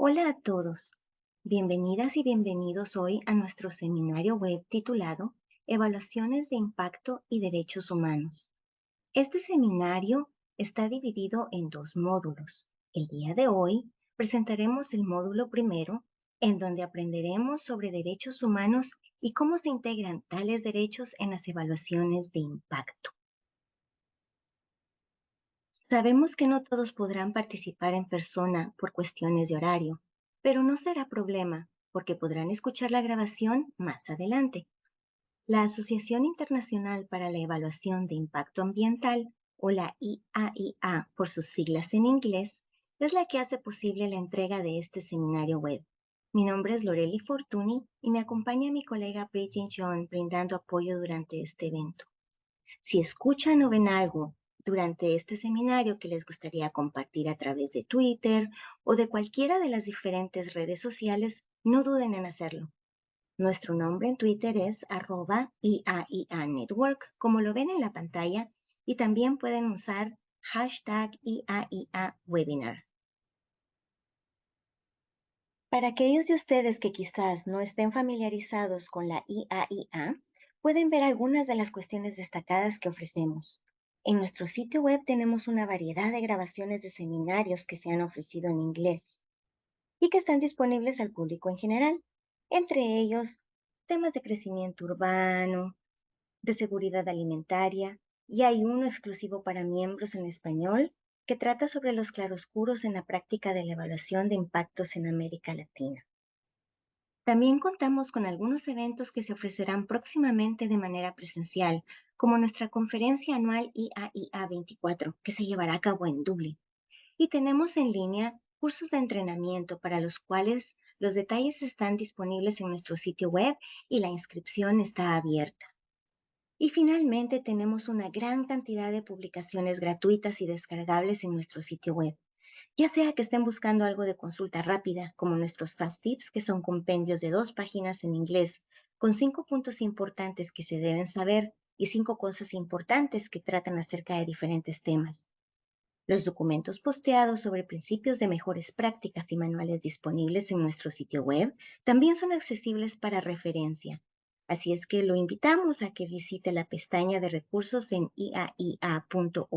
Hola a todos. Bienvenidas y bienvenidos hoy a nuestro seminario web titulado Evaluaciones de Impacto y Derechos Humanos. Este seminario está dividido en dos módulos. El día de hoy presentaremos el módulo primero, en donde aprenderemos sobre derechos humanos y cómo se integran tales derechos en las evaluaciones de impacto. Sabemos que no todos podrán participar en persona por cuestiones de horario, pero no será problema porque podrán escuchar la grabación más adelante. La Asociación Internacional para la Evaluación de Impacto Ambiental, o la IAIA por sus siglas en inglés, es la que hace posible la entrega de este seminario web. Mi nombre es Loreli Fortuny y me acompaña mi colega Bridget John brindando apoyo durante este evento. Si escuchan o ven algo durante este seminario que les gustaría compartir a través de Twitter o de cualquiera de las diferentes redes sociales, no duden en hacerlo. Nuestro nombre en Twitter es @IAIANetwork, como lo ven en la pantalla, y también pueden usar hashtag IAIAWebinar. Para aquellos de ustedes que quizás no estén familiarizados con la IAIA, pueden ver algunas de las cuestiones destacadas que ofrecemos. En nuestro sitio web tenemos una variedad de grabaciones de seminarios que se han ofrecido en inglés y que están disponibles al público en general, entre ellos temas de crecimiento urbano, de seguridad alimentaria, y hay uno exclusivo para miembros en español que trata sobre los claroscuros en la práctica de la evaluación de impactos en América Latina. También contamos con algunos eventos que se ofrecerán próximamente de manera presencial, como nuestra conferencia anual IAIA 24, que se llevará a cabo en Dublín. Y tenemos en línea cursos de entrenamiento para los cuales los detalles están disponibles en nuestro sitio web y la inscripción está abierta. Y finalmente tenemos una gran cantidad de publicaciones gratuitas y descargables en nuestro sitio web, ya sea que estén buscando algo de consulta rápida, como nuestros Fast Tips, que son compendios de 2 páginas en inglés, con 5 puntos importantes que se deben saber y 5 cosas importantes que tratan acerca de diferentes temas. Los documentos posteados sobre principios de mejores prácticas y manuales disponibles en nuestro sitio web también son accesibles para referencia. Así es que lo invitamos a que visite la pestaña de recursos en iaia.org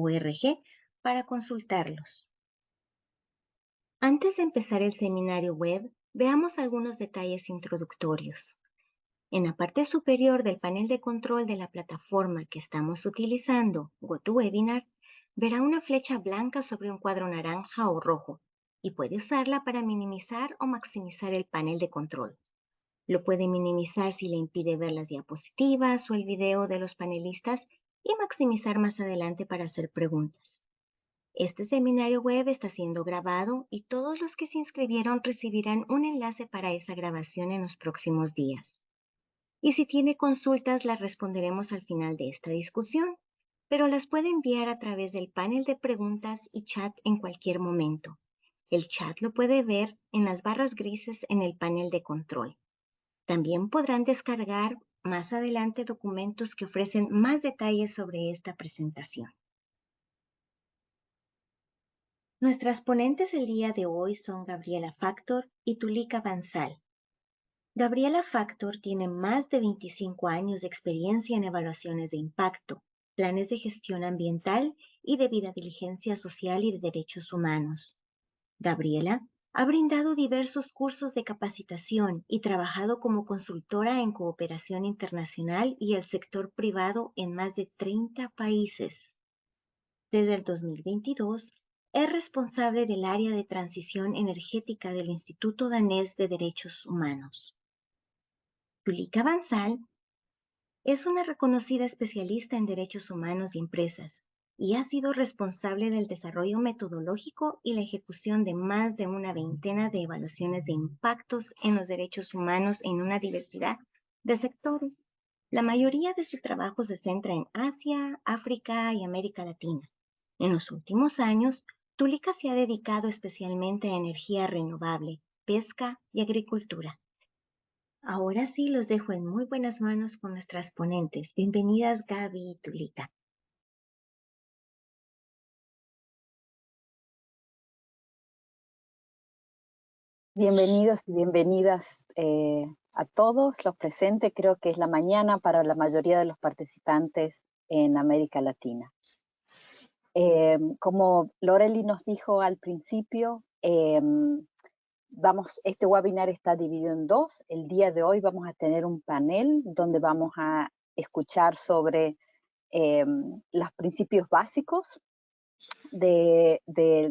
para consultarlos. Antes de empezar el seminario web, veamos algunos detalles introductorios. En la parte superior del panel de control de la plataforma que estamos utilizando, GoToWebinar, verá una flecha blanca sobre un cuadro naranja o rojo y puede usarla para minimizar o maximizar el panel de control. Lo puede minimizar si le impide ver las diapositivas o el video de los panelistas y maximizar más adelante para hacer preguntas. Este seminario web está siendo grabado y todos los que se inscribieron recibirán un enlace para esa grabación en los próximos días. Y si tiene consultas, las responderemos al final de esta discusión, pero las puede enviar a través del panel de preguntas y chat en cualquier momento. El chat lo puede ver en las barras grises en el panel de control. También podrán descargar más adelante documentos que ofrecen más detalles sobre esta presentación. Nuestras ponentes el día de hoy son Gabriela Factor y Tulika Bansal. Gabriela Factor tiene más de 25 años de experiencia en evaluaciones de impacto, planes de gestión ambiental y debida diligencia social y de derechos humanos. Gabriela ha brindado diversos cursos de capacitación y trabajado como consultora en cooperación internacional y el sector privado en más de 30 países. Desde el 2022, es responsable del área de transición energética del Instituto Danés de Derechos Humanos. Tulika Bansal es una reconocida especialista en derechos humanos y empresas y ha sido responsable del desarrollo metodológico y la ejecución de más de una veintena de evaluaciones de impactos en los derechos humanos en una diversidad de sectores. La mayoría de su trabajo se centra en Asia, África y América Latina. En los últimos años, Tulika se ha dedicado especialmente a energía renovable, pesca y agricultura. Ahora sí los dejo en muy buenas manos con nuestras ponentes. Bienvenidas Gaby y Tulika. Bienvenidos y bienvenidas a todos los presentes. Creo que es la mañana para la mayoría de los participantes en América Latina. Como Loreli nos dijo al principio, este webinar está dividido en dos. El día de hoy vamos a tener un panel donde vamos a escuchar sobre los principios básicos de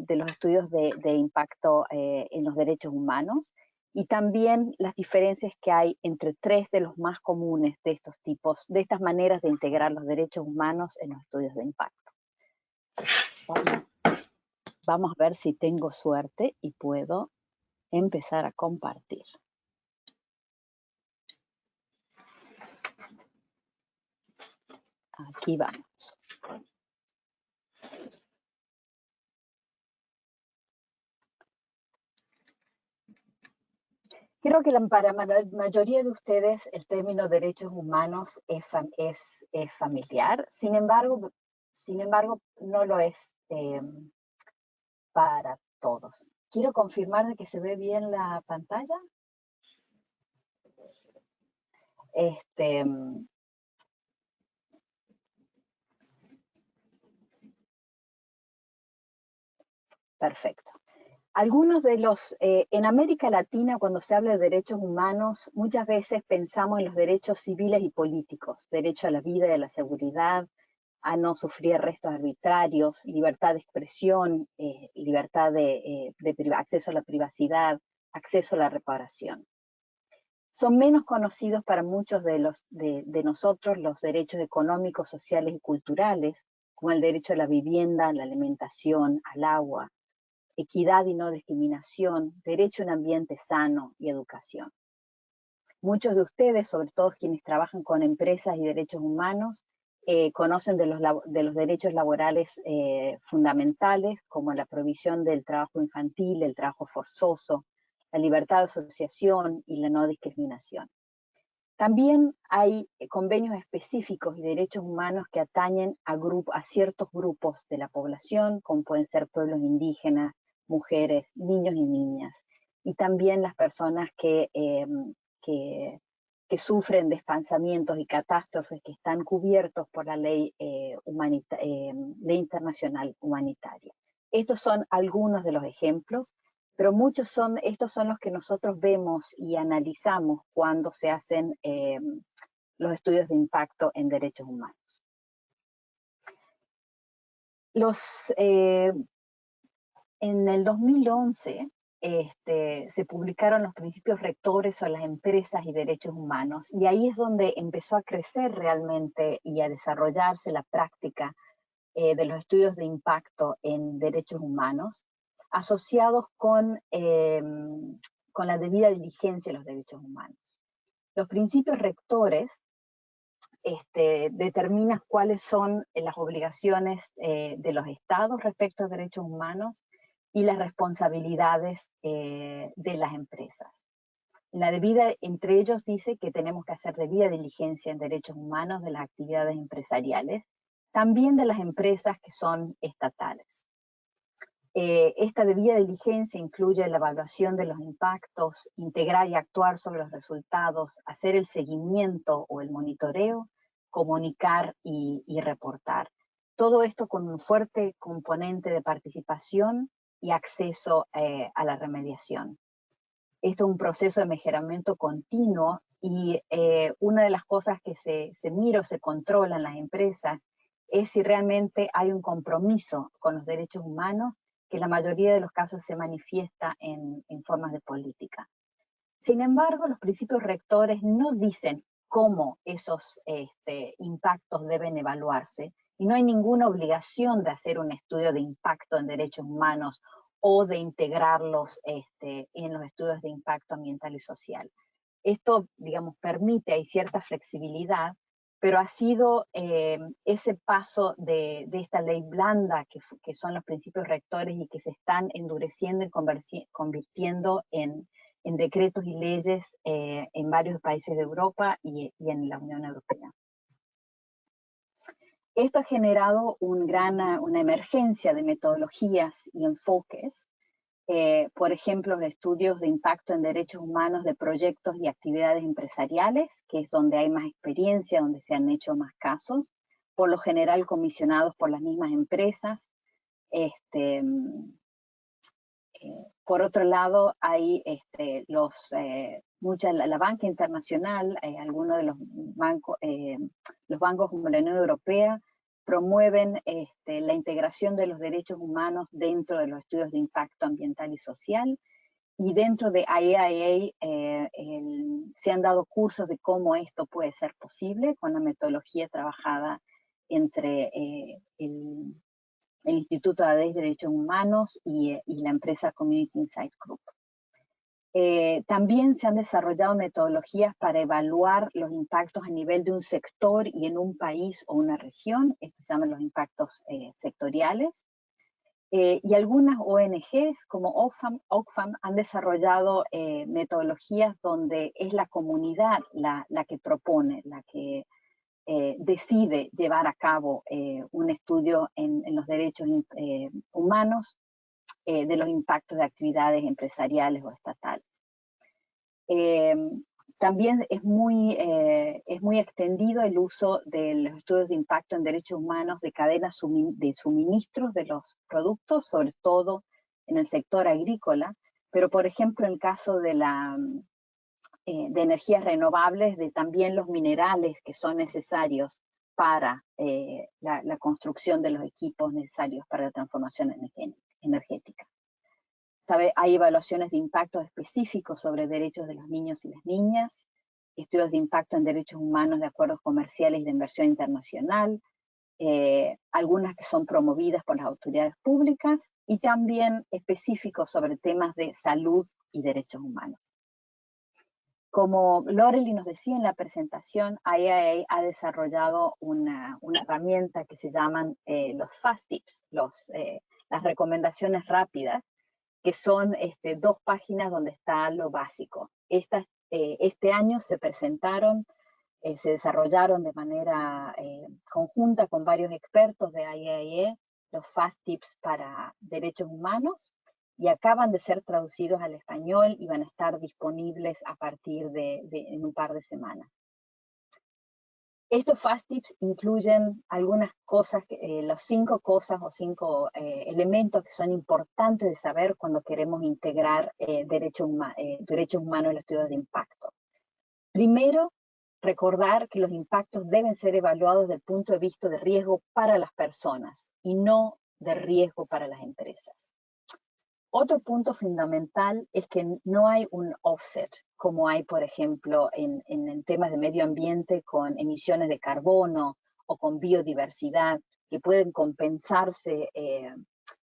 los estudios de impacto en los derechos humanos y también las diferencias que hay entre tres de los más comunes de estos tipos, de estas maneras de integrar los derechos humanos en los estudios de impacto. Vamos a ver si tengo suerte y puedo empezar a compartir. Aquí vamos. Creo que para la mayoría de ustedes el término derechos humanos es familiar, sin embargo no lo es para todos. Quiero confirmar de que se ve bien la pantalla. Perfecto. Algunos de los, en América Latina, cuando se habla de derechos humanos, muchas veces pensamos en los derechos civiles y políticos, derecho a la vida y a la seguridad, a no sufrir arrestos arbitrarios, libertad de expresión, libertad de acceso a la privacidad, acceso a la reparación. Son menos conocidos para muchos de nosotros los derechos económicos, sociales y culturales, como el derecho a la vivienda, la alimentación, al agua, equidad y no discriminación, derecho a un ambiente sano y educación. Muchos de ustedes, sobre todo quienes trabajan con empresas y derechos humanos, conocen de los derechos laborales fundamentales, como la prohibición del trabajo infantil, el trabajo forzoso, la libertad de asociación y la no discriminación. También hay convenios específicos y derechos humanos que atañen a ciertos grupos de la población, como pueden ser pueblos indígenas, mujeres, niños y niñas, y también las personas que sufren desplazamientos y catástrofes que están cubiertos por la ley internacional humanitaria. Estos son algunos de los ejemplos, pero estos son los que nosotros vemos y analizamos cuando se hacen los estudios de impacto en derechos humanos. En el 2011 se publicaron los principios rectores sobre las empresas y derechos humanos, y ahí es donde empezó a crecer realmente y a desarrollarse la práctica de los estudios de impacto en derechos humanos, asociados con la debida diligencia de los derechos humanos. Los principios rectores determinan cuáles son las obligaciones de los estados respecto a derechos humanos y las responsabilidades de las empresas. Entre ellos dice que tenemos que hacer debida diligencia en derechos humanos de las actividades empresariales, también de las empresas que son estatales. Esta debida diligencia incluye la evaluación de los impactos, integrar y actuar sobre los resultados, hacer el seguimiento o el monitoreo, comunicar y reportar. Todo esto con un fuerte componente de participación y acceso a la remediación. Esto es un proceso de mejoramiento continuo y una de las cosas que se mira o se controla en las empresas es si realmente hay un compromiso con los derechos humanos, que en la mayoría de los casos se manifiesta en formas de política. Sin embargo, los principios rectores no dicen cómo esos impactos deben evaluarse y no hay ninguna obligación de hacer un estudio de impacto en derechos humanos o de integrarlos en los estudios de impacto ambiental y social. Esto, digamos, hay cierta flexibilidad, pero ha sido ese paso de esta ley blanda que son los principios rectores y que se están endureciendo y convirtiendo en decretos y leyes en varios países de Europa y en la Unión Europea. Esto ha generado una emergencia de metodologías y enfoques Por ejemplo, los estudios de impacto en derechos humanos de proyectos y actividades empresariales, que es donde hay más experiencia, donde se han hecho más casos, por lo general comisionados por las mismas empresas. Por otro lado, hay la banca internacional, algunos de los bancos como la Unión Europea, promueven la integración de los derechos humanos dentro de los estudios de impacto ambiental y social. Y dentro de IAEA se han dado cursos de cómo esto puede ser posible con la metodología trabajada entre el Instituto de Derechos Humanos y la empresa Community Insight Group. También se han desarrollado metodologías para evaluar los impactos a nivel de un sector y en un país o una región. Estos se llaman los impactos sectoriales. Y algunas ONGs como Oxfam han desarrollado metodologías donde es la comunidad la que propone, la que decide llevar a cabo un estudio en los derechos humanos de los impactos de actividades empresariales o estatales. También es muy extendido el uso de los estudios de impacto en derechos humanos de cadenas de suministros de los productos, sobre todo en el sector agrícola, pero por ejemplo en el caso de energías renovables, de también los minerales que son necesarios para la construcción de los equipos necesarios para la transformación energética. Hay evaluaciones de impactos específicos sobre derechos de los niños y las niñas, estudios de impacto en derechos humanos de acuerdos comerciales y de inversión internacional, algunas que son promovidas por las autoridades públicas, y también específicos sobre temas de salud y derechos humanos. Como Lorely nos decía en la presentación, IAEA ha desarrollado una herramienta que se llaman los Fast Tips, las recomendaciones rápidas, que son 2 páginas donde está lo básico. Este año se presentaron, se desarrollaron de manera conjunta con varios expertos de IAEA, los Fast Tips para derechos humanos, y acaban de ser traducidos al español y van a estar disponibles a partir en un par de semanas. Estos Fast Tips incluyen algunas cosas, las 5 cosas o 5 elementos que son importantes de saber cuando queremos integrar derechos humanos en los estudios de impacto. Primero, recordar que los impactos deben ser evaluados desde el punto de vista de riesgo para las personas y no de riesgo para las empresas. Otro punto fundamental es que no hay un offset, como hay, por ejemplo, en temas de medio ambiente con emisiones de carbono o con biodiversidad, que pueden compensarse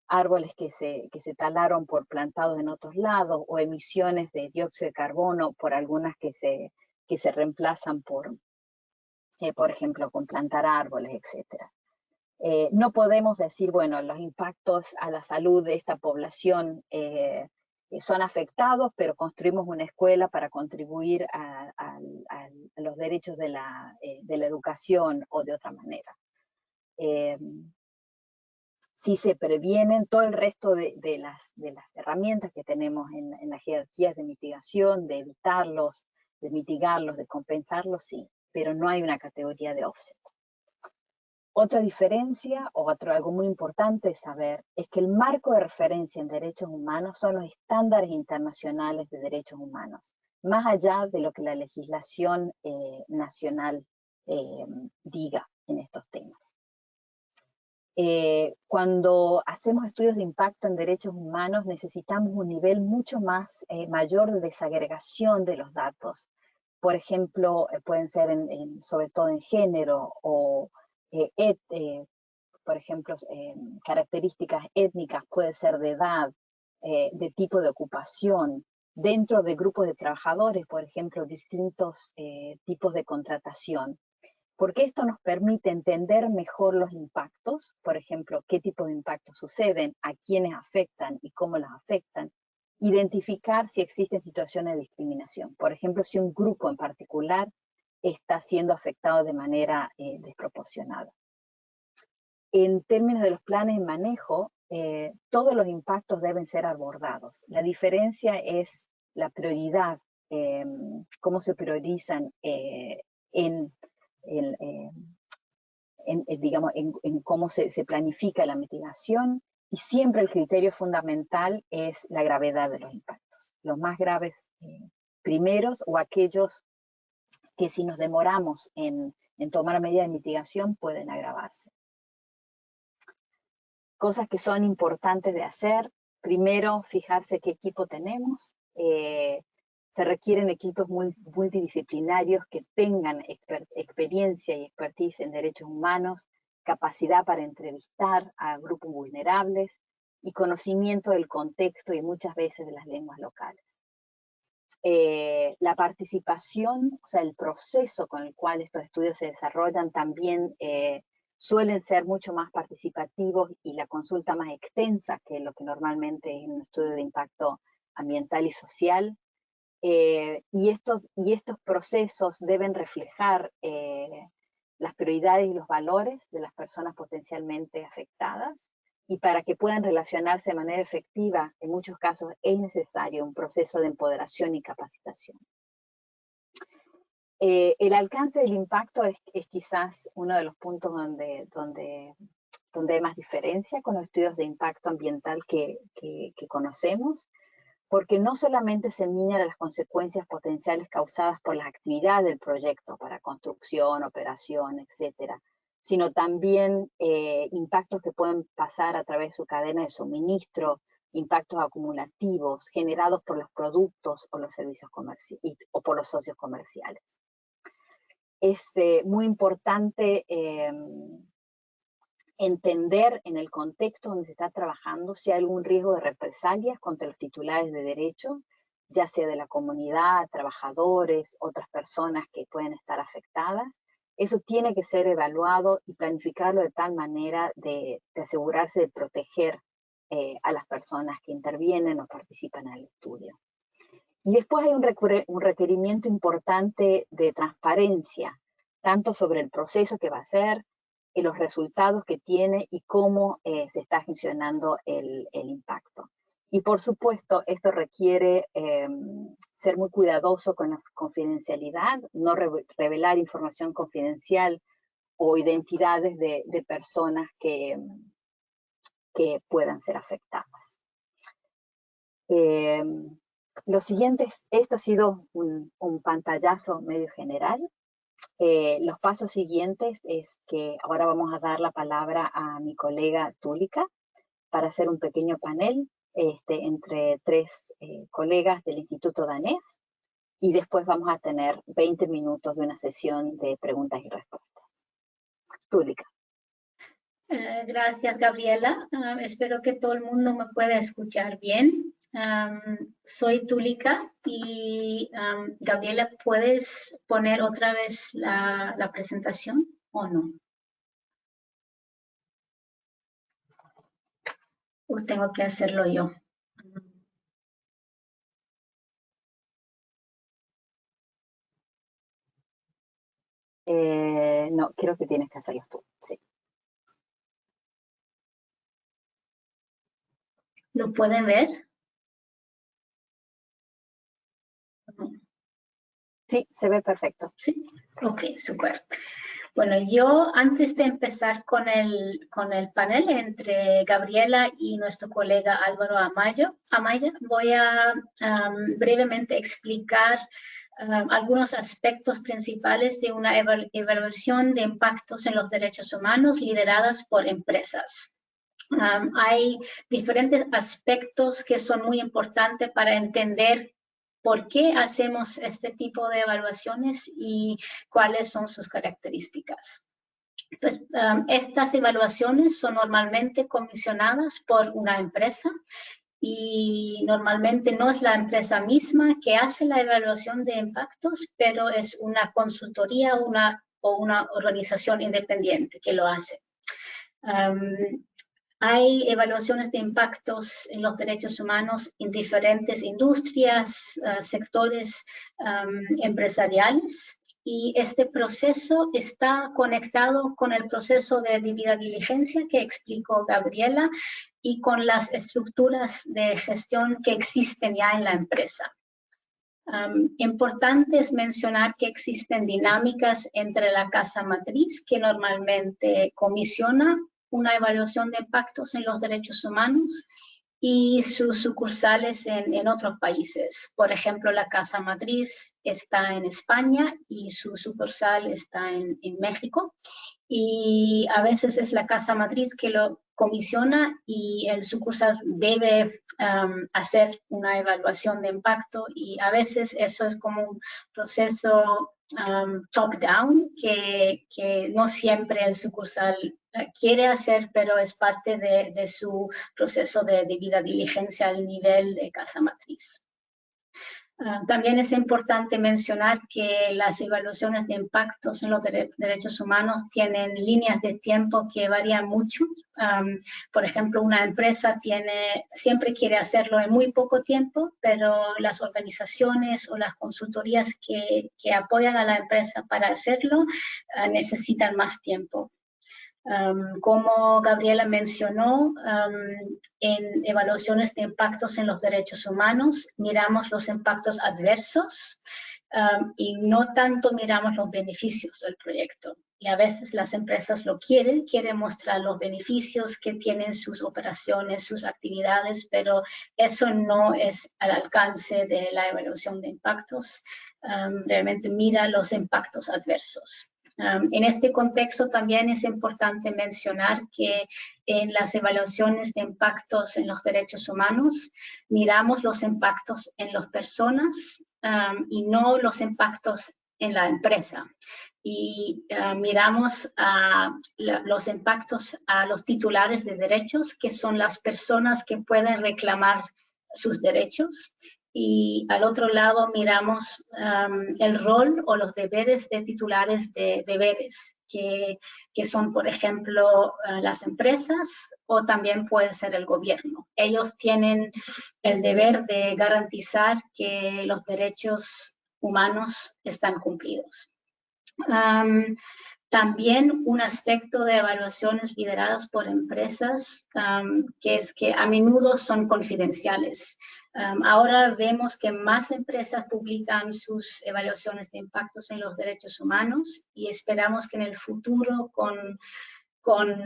árboles que se talaron por plantados en otros lados, o emisiones de dióxido de carbono por algunas que se reemplazan por ejemplo, con plantar árboles, etc. No podemos decir, bueno, los impactos a la salud de esta población son afectados, pero construimos una escuela para contribuir a los derechos de la educación o de otra manera. Si se previenen todo el resto de las herramientas que tenemos en las jerarquías de mitigación, de evitarlos, de mitigarlos, de compensarlos, sí, pero no hay una categoría de offset. Otra diferencia, o algo muy importante de saber, es que el marco de referencia en derechos humanos son los estándares internacionales de derechos humanos, más allá de lo que la legislación nacional diga en estos temas. Cuando hacemos estudios de impacto en derechos humanos, necesitamos un nivel mucho más mayor de desagregación de los datos. Por ejemplo, pueden ser sobre todo en género o por ejemplo, características étnicas, puede ser de edad, de tipo de ocupación, dentro de grupos de trabajadores, por ejemplo, distintos tipos de contratación. Porque esto nos permite entender mejor los impactos, por ejemplo, qué tipo de impactos suceden, a quiénes afectan y cómo los afectan, identificar si existen situaciones de discriminación. Por ejemplo, si un grupo en particular está siendo afectado de manera desproporcionada. En términos de los planes de manejo, todos los impactos deben ser abordados. La diferencia es la prioridad, cómo se priorizan digamos, en cómo se planifica la mitigación, y siempre el criterio fundamental es la gravedad de los impactos. Los más graves primeros, o aquellos que si nos demoramos en tomar medidas de mitigación pueden agravarse. Cosas que son importantes de hacer: primero, fijarse qué equipo tenemos. Se requieren equipos multidisciplinarios que tengan experiencia y expertise en derechos humanos, capacidad para entrevistar a grupos vulnerables y conocimiento del contexto y muchas veces de las lenguas locales. La participación, o sea, el proceso con el cual estos estudios se desarrollan también suelen ser mucho más participativos, y la consulta más extensa que lo que normalmente es un estudio de impacto ambiental y social. Y estos procesos deben reflejar las prioridades y los valores de las personas potencialmente afectadas, y para que puedan relacionarse de manera efectiva, en muchos casos es necesario un proceso de empoderación y capacitación. El alcance del impacto es quizás uno de los puntos donde hay más diferencia con los estudios de impacto ambiental que conocemos, porque no solamente se miran las consecuencias potenciales causadas por las actividades del proyecto para construcción, operación, etcétera, sino también impactos que pueden pasar a través de su cadena de suministro, impactos acumulativos generados por los productos o los servicios comerciales o por los socios comerciales. Es muy importante entender en el contexto donde se está trabajando si hay algún riesgo de represalias contra los titulares de derecho, ya sea de la comunidad, trabajadores, otras personas que pueden estar afectadas. Eso tiene que ser evaluado y planificarlo de tal manera de asegurarse de proteger a las personas que intervienen o participan en el estudio. Y después hay un requerimiento importante de transparencia, tanto sobre el proceso que va a ser, los resultados que tiene y cómo se está gestionando el impacto. Y por supuesto, esto requiere ser muy cuidadoso con la confidencialidad, no revelar información confidencial o identidades de personas que puedan ser afectadas. Lo siguiente, esto ha sido un pantallazo medio general. Los pasos siguientes es que ahora vamos a dar la palabra a mi colega Tulika para hacer un pequeño panel entre tres colegas del Instituto Danés, y después vamos a tener 20 minutos de una sesión de preguntas y respuestas. Tulika. Gracias, Gabriela. Espero que todo el mundo me pueda escuchar bien. Soy Tulika y Gabriela, ¿puedes poner otra vez la presentación o no? ¿O tengo que hacerlo yo? No, creo que tienes que hacerlo tú, sí. ¿Lo pueden ver? Sí, se ve perfecto. Sí, ok, súper. Bueno, yo antes de empezar con el panel entre Gabriela y nuestro colega Álvaro Amaya, voy a brevemente explicar algunos aspectos principales de una evaluación de impactos en los derechos humanos lideradas por empresas. Hay diferentes aspectos que son muy importantes para entender por qué hacemos este tipo de evaluaciones y cuáles son sus características. Pues, estas evaluaciones son normalmente comisionadas por una empresa y normalmente no es la empresa misma que hace la evaluación de impactos, pero es una consultoría o una organización independiente que lo hace. Hay evaluaciones de impactos en los derechos humanos en diferentes industrias, sectores empresariales. y este proceso está conectado con el proceso de debida diligencia que explicó Gabriela y con las estructuras de gestión que existen ya en la empresa. Importante es mencionar que existen dinámicas entre la casa matriz, que normalmente comisiona una evaluación de impactos en los derechos humanos, y sus sucursales en otros países. Por ejemplo, la casa matriz está en España y su sucursal está en México. Y a veces es la casa matriz que lo comisiona y el sucursal debe hacer una evaluación de impacto, y a veces eso es como un proceso top-down que no siempre el sucursal quiere hacer, pero es parte de su proceso de debida diligencia al nivel de casa matriz. También es importante mencionar que las evaluaciones de impactos en los derechos humanos tienen líneas de tiempo que varían mucho. Por ejemplo, una empresa siempre quiere hacerlo en muy poco tiempo, pero las organizaciones o las consultorías que apoyan a la empresa para hacerlo necesitan más tiempo. Como Gabriela mencionó, en evaluaciones de impactos en los derechos humanos, miramos los impactos adversos y no tanto miramos los beneficios del proyecto. Y a veces las empresas lo quieren mostrar los beneficios que tienen sus operaciones, sus actividades, pero eso no es al alcance de la evaluación de impactos. Realmente mira los impactos adversos. En este contexto también es importante mencionar que en las evaluaciones de impactos en los derechos humanos miramos los impactos en las personas y no los impactos en la empresa. Y miramos los impactos a los titulares de derechos, que son las personas que pueden reclamar sus derechos. Y al otro lado miramos el rol o los deberes de titulares de deberes, que son, por ejemplo, las empresas o también puede ser el gobierno. Ellos tienen el deber de garantizar que los derechos humanos están cumplidos. También un aspecto de evaluaciones lideradas por empresas, que es que a menudo son confidenciales. Ahora vemos que más empresas publican sus evaluaciones de impactos en los derechos humanos y esperamos que en el futuro con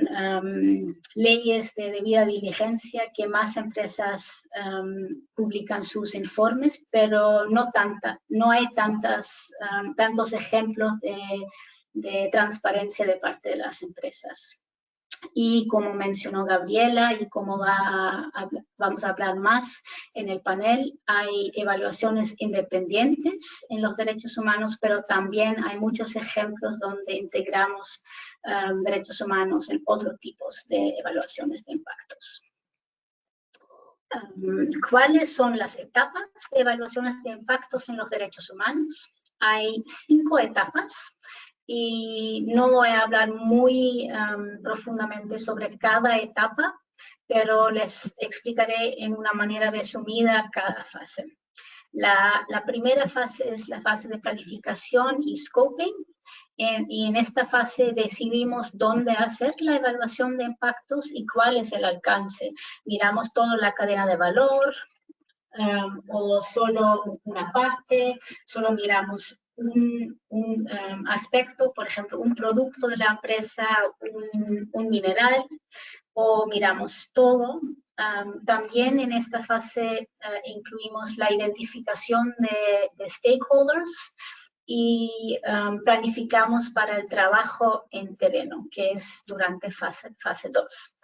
leyes de debida diligencia, que más empresas publican sus informes, pero no hay tantos ejemplos de transparencia de parte de las empresas. Y como mencionó Gabriela y como vamos a hablar más en el panel, hay evaluaciones independientes en los derechos humanos, pero también hay muchos ejemplos donde integramos derechos humanos en otros tipos de evaluaciones de impactos. ¿Cuáles son las etapas de evaluaciones de impactos en los derechos humanos? Hay 5 etapas. Y no voy a hablar muy profundamente sobre cada etapa, pero les explicaré en una manera resumida cada fase. La primera fase es la fase de planificación y scoping, y en esta fase decidimos dónde hacer la evaluación de impactos y cuál es el alcance. Miramos toda la cadena de valor, o solo una parte, solo miramos un aspecto, por ejemplo, un producto de la empresa, un mineral, o miramos todo. También en esta fase incluimos la identificación de stakeholders y planificamos para el trabajo en terreno, que es durante fase 2.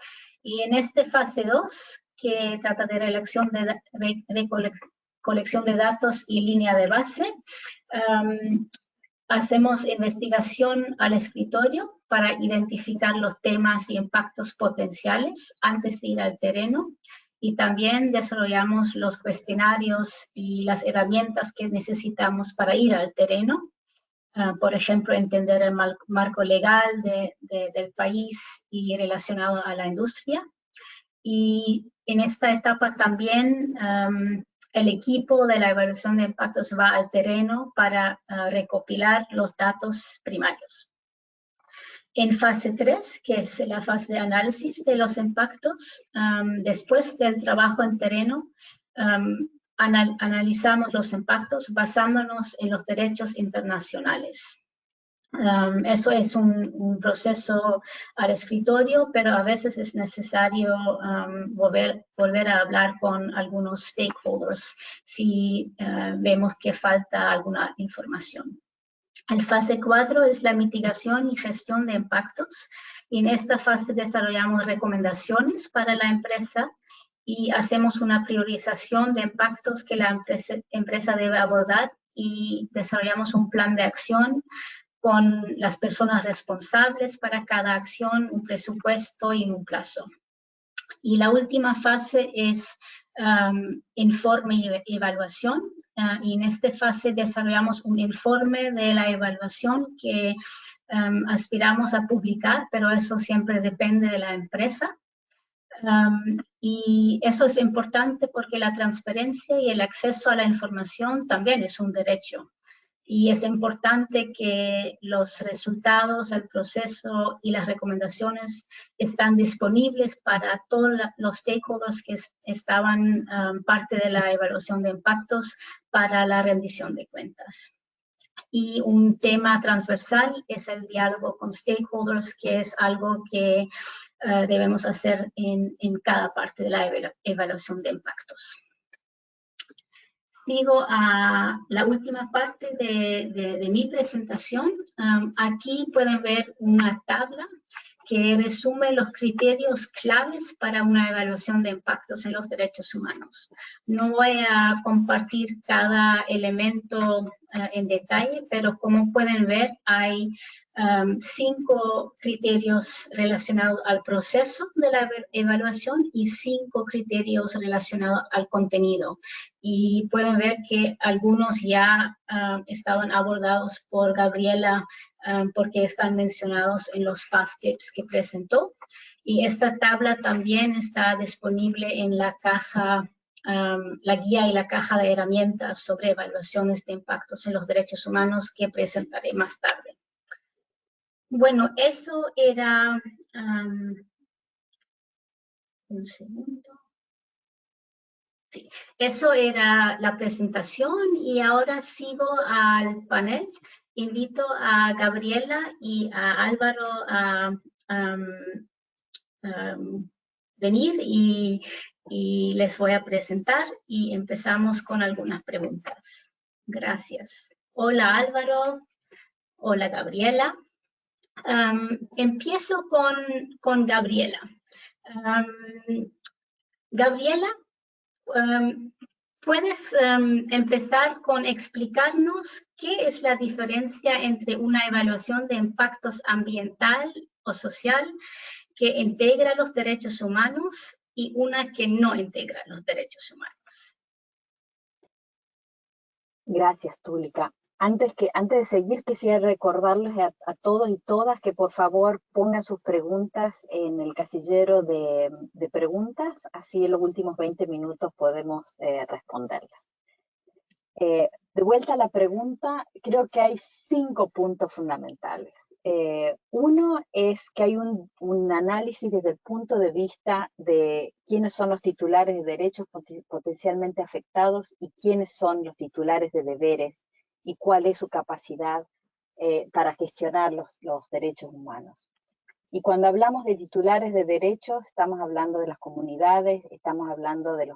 Y en esta fase 2, que trata de colección de datos y línea de base, hacemos investigación al escritorio para identificar los temas y impactos potenciales antes de ir al terreno, y también desarrollamos los cuestionarios y las herramientas que necesitamos para ir al terreno. Por ejemplo, entender el marco legal del país y relacionado a la industria. Y en esta etapa también el equipo de la evaluación de impactos va al terreno para recopilar los datos primarios. En fase 3, que es la fase de análisis de los impactos, después del trabajo en terreno, analizamos los impactos basándonos en los derechos internacionales. Eso es un proceso al escritorio, pero a veces es necesario volver a hablar con algunos stakeholders si vemos que falta alguna información. El fase 4 es la mitigación y gestión de impactos. Y en esta fase desarrollamos recomendaciones para la empresa y hacemos una priorización de impactos que la empresa debe abordar y desarrollamos un plan de acción con las personas responsables para cada acción, un presupuesto y un plazo. Y la última fase es informe y evaluación. Y en esta fase desarrollamos un informe de la evaluación que aspiramos a publicar, pero eso siempre depende de la empresa. Y eso es importante porque la transparencia y el acceso a la información también es un derecho. Y es importante que los resultados, el proceso y las recomendaciones están disponibles para todos los stakeholders que estaban parte de la evaluación de impactos para la rendición de cuentas. Y un tema transversal es el diálogo con stakeholders, que es algo que debemos hacer en cada parte de la evaluación de impactos. Sigo a la última parte de mi presentación. Aquí pueden ver una tabla que resume los criterios claves para una evaluación de impactos en los derechos humanos. No voy a compartir cada elemento en detalle, pero como pueden ver, hay 5 criterios relacionados al proceso de la evaluación y 5 criterios relacionados al contenido. Y pueden ver que algunos ya estaban abordados por Gabriela porque están mencionados en los fast tips que presentó. Y esta tabla también está disponible en la caja, la guía y la caja de herramientas sobre evaluaciones de impactos en los derechos humanos que presentaré más tarde. Bueno, eso era... un segundo. Sí, eso era la presentación y ahora sigo al panel. Invito a Gabriela y a Álvaro a venir y les voy a presentar y empezamos con algunas preguntas. Gracias. Hola Álvaro, hola Gabriela. Empiezo con Gabriela. Gabriela, ¿puedes empezar con explicarnos qué es la diferencia entre una evaluación de impactos ambiental o social que integra los derechos humanos y una que no integra los derechos humanos? Gracias, Túlica. Antes de seguir, quisiera recordarles a todos y todas que por favor pongan sus preguntas en el casillero de preguntas, así en los últimos 20 minutos podemos responderlas. De vuelta a la pregunta, creo que hay 5 puntos fundamentales. Uno es que hay un análisis desde el punto de vista de quiénes son los titulares de derechos potencialmente afectados y quiénes son los titulares de deberes y cuál es su capacidad para gestionar los derechos humanos. Y cuando hablamos de titulares de derechos, estamos hablando de las comunidades, estamos hablando de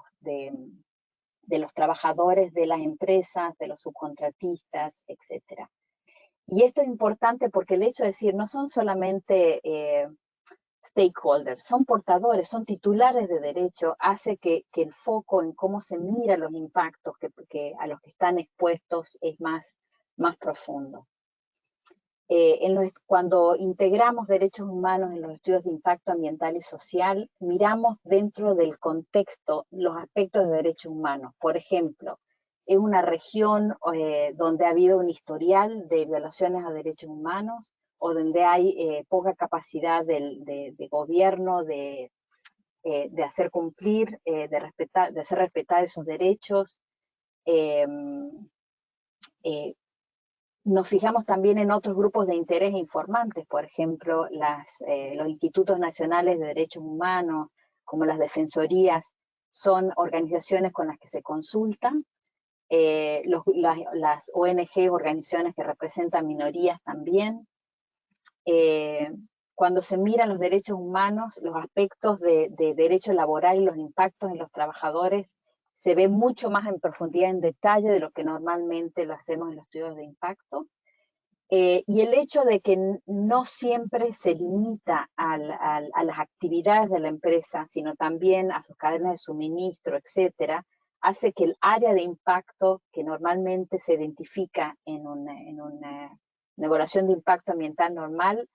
los trabajadores de las empresas, de los subcontratistas, etc. Y esto es importante porque el hecho de decir no son solamente stakeholders, son portadores, son titulares de derecho, hace que el foco en cómo se mira los impactos a los que están expuestos es más profundo. Cuando integramos derechos humanos en los estudios de impacto ambiental y social, miramos dentro del contexto los aspectos de derechos humanos. Por ejemplo, es una región donde ha habido un historial de violaciones a derechos humanos o donde hay poca capacidad de gobierno de hacer cumplir, de hacer respetar esos derechos. nos fijamos también en otros grupos de interés informantes, por ejemplo, los institutos nacionales de derechos humanos, como las defensorías, son organizaciones con las que se consultan. Las ONG, organizaciones que representan minorías también. Cuando se miran los derechos humanos, los aspectos de derecho laboral y los impactos en los trabajadores, se ve mucho más en profundidad, en detalle, de lo que normalmente lo hacemos en los estudios de impacto. Y el hecho de que no siempre se limita a las actividades de la empresa, sino también a sus cadenas de suministro, etcétera, hace que el área de impacto que normalmente se identifica en una evaluación de impacto ambiental normal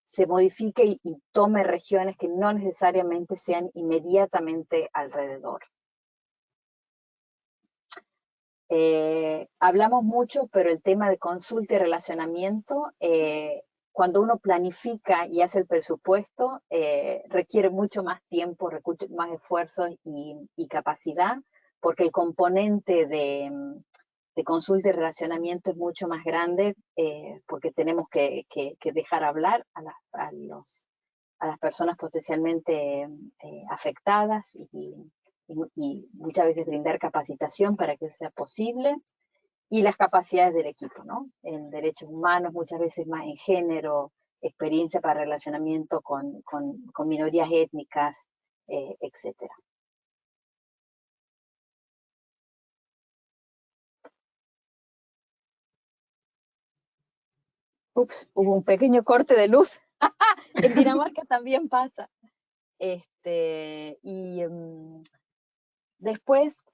se modifique y tome regiones que no necesariamente sean inmediatamente alrededor. Hablamos mucho, pero el tema de consulta y relacionamiento, cuando uno planifica y hace el presupuesto, requiere mucho más tiempo, requiere más esfuerzo y capacidad, porque el componente de consulta y relacionamiento es mucho más grande, porque tenemos que dejar hablar a las personas potencialmente afectadas y muchas veces brindar capacitación para que eso sea posible, y las capacidades del equipo, ¿no? En derechos humanos, muchas veces más en género, experiencia para relacionamiento con minorías étnicas, etcétera. Ups, hubo un pequeño corte de luz. En Dinamarca también pasa. Después,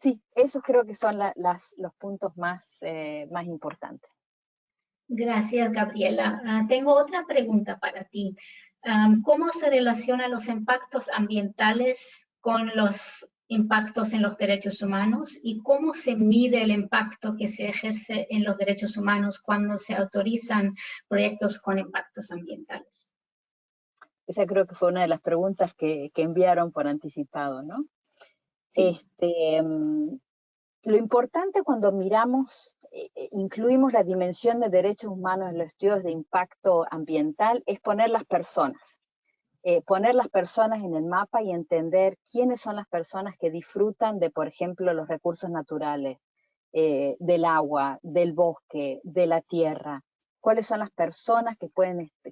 sí, esos creo que son los puntos más importantes. Gracias, Gabriela. Tengo otra pregunta para ti. ¿Cómo se relacionan los impactos ambientales con los impactos en los derechos humanos? ¿Y cómo se mide el impacto que se ejerce en los derechos humanos cuando se autorizan proyectos con impactos ambientales? Esa creo que fue una de las preguntas que enviaron por anticipado, ¿no? Sí. Lo importante cuando miramos, incluimos la dimensión de derechos humanos en los estudios de impacto ambiental, es poner las personas. Poner las personas en el mapa y entender quiénes son las personas que disfrutan de, por ejemplo, los recursos naturales, del agua, del bosque, de la tierra. Cuáles son las personas que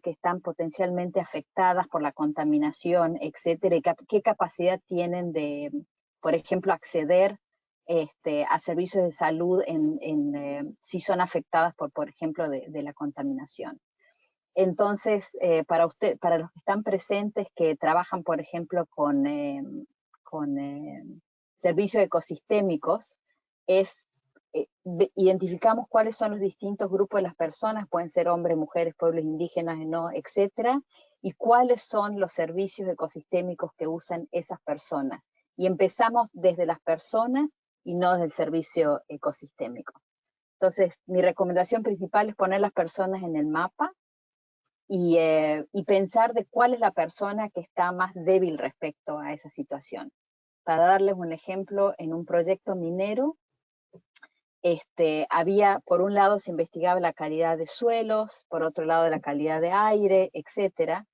están potencialmente afectadas por la contaminación, etcétera, y qué capacidad tienen de, por ejemplo, acceder a servicios de salud si son afectadas por ejemplo, de la contaminación. Entonces, para los que están presentes, que trabajan, por ejemplo, con servicios ecosistémicos, identificamos cuáles son los distintos grupos de las personas, pueden ser hombres, mujeres, pueblos indígenas, no, etcétera, y cuáles son los servicios ecosistémicos que usan esas personas. Y empezamos desde las personas y no desde el servicio ecosistémico. Entonces, mi recomendación principal es poner las personas en el mapa, y pensar de cuál es la persona que está más débil respecto a esa situación. Para darles un ejemplo, en un proyecto minero, por un lado se investigaba la calidad de suelos, por otro lado la calidad de aire, etcétera,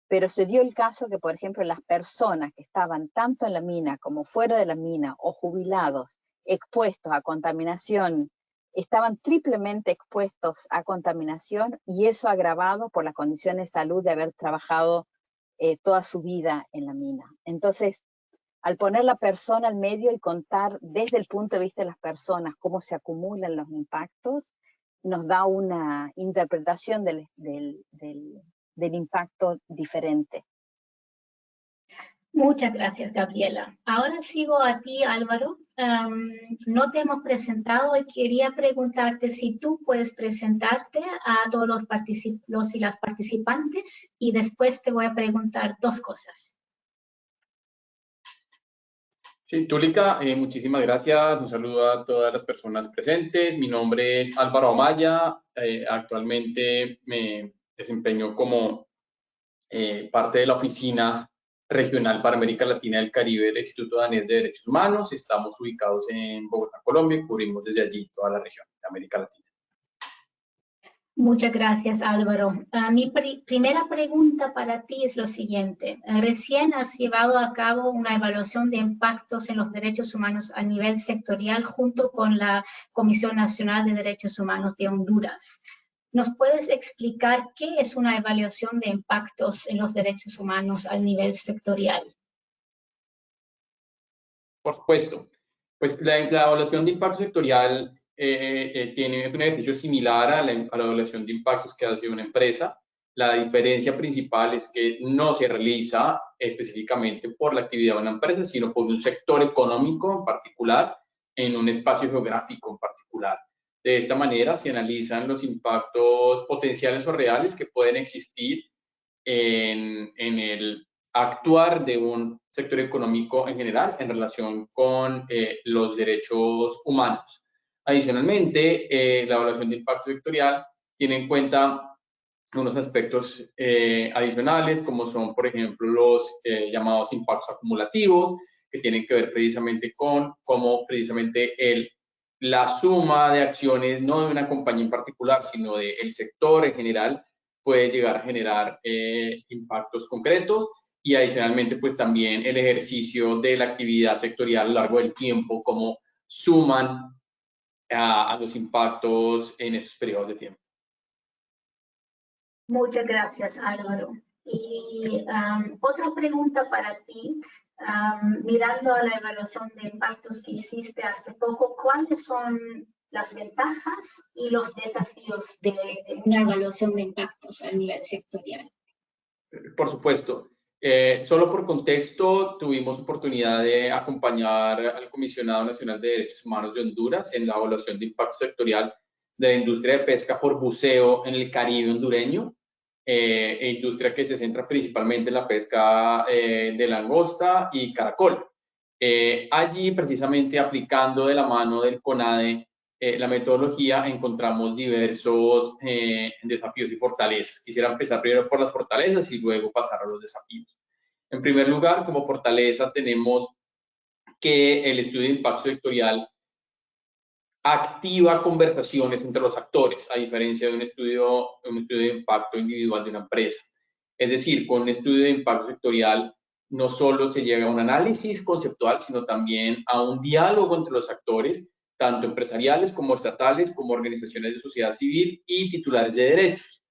pero se dio el caso que, por ejemplo, las personas que estaban tanto en la mina como fuera de la mina, o jubilados, expuestos a contaminación, estaban triplemente expuestos a contaminación, y eso agravado por las condiciones de salud de haber trabajado toda su vida en la mina. Entonces, al poner la persona al medio y contar desde el punto de vista de las personas cómo se acumulan los impactos, nos da una interpretación del impacto diferente. Muchas gracias, Gabriela. Ahora sigo a ti, Álvaro. No te hemos presentado y quería preguntarte si tú puedes presentarte a todos los y las participantes, y después te voy a preguntar dos cosas. Sí, Túlica, muchísimas gracias. Un saludo a todas las personas presentes. Mi nombre es Álvaro Amaya. Actualmente me desempeño como parte de la oficina regional para América Latina y el Caribe del Instituto Danés de Derechos Humanos. Estamos ubicados en Bogotá, Colombia, y cubrimos desde allí toda la región de América Latina. Muchas gracias, Álvaro. Mi primera pregunta para ti es lo siguiente. Recién has llevado a cabo una evaluación de impactos en los derechos humanos a nivel sectorial junto con la Comisión Nacional de Derechos Humanos de Honduras. ¿Nos puedes explicar qué es una evaluación de impactos en los derechos humanos a nivel sectorial? Por supuesto. Pues la evaluación de impacto sectorial tiene un ejercicio similar a la evaluación de impactos que hace una empresa. La diferencia principal es que no se realiza específicamente por la actividad de una empresa, sino por un sector económico en particular, en un espacio geográfico en particular. De esta manera se analizan los impactos potenciales o reales que pueden existir en el actuar de un sector económico en general en relación con los derechos humanos. Adicionalmente, la evaluación de impacto sectorial tiene en cuenta unos aspectos adicionales, como son, por ejemplo, los llamados impactos acumulativos, que tienen que ver precisamente con cómo precisamente la suma de acciones, no de una compañía en particular, sino del sector en general, puede llegar a generar impactos concretos, y adicionalmente pues también el ejercicio de la actividad sectorial a lo largo del tiempo, como suman a los impactos en esos periodos de tiempo. Muchas gracias, Álvaro. Y otra pregunta para ti. Mirando a la evaluación de impactos que hiciste hace poco, ¿cuáles son las ventajas y los desafíos de una evaluación de impactos a nivel sectorial? Por supuesto. Solo por contexto, tuvimos oportunidad de acompañar al Comisionado Nacional de Derechos Humanos de Honduras en la evaluación de impacto sectorial de la industria de pesca por buceo en el Caribe hondureño, industria que se centra principalmente en la pesca de langosta y caracol. Allí, precisamente aplicando de la mano del CONADE la metodología, encontramos diversos desafíos y fortalezas. Quisiera empezar primero por las fortalezas y luego pasar a los desafíos. En primer lugar, como fortaleza tenemos que el estudio de impacto sectorial activa conversaciones entre los actores, a diferencia de un estudio de impacto individual de una empresa. Es decir, con un estudio de impacto sectorial no solo se llega a un análisis conceptual, sino también a un diálogo entre los actores, tanto empresariales como estatales, como organizaciones de sociedad civil y titulares de derechos.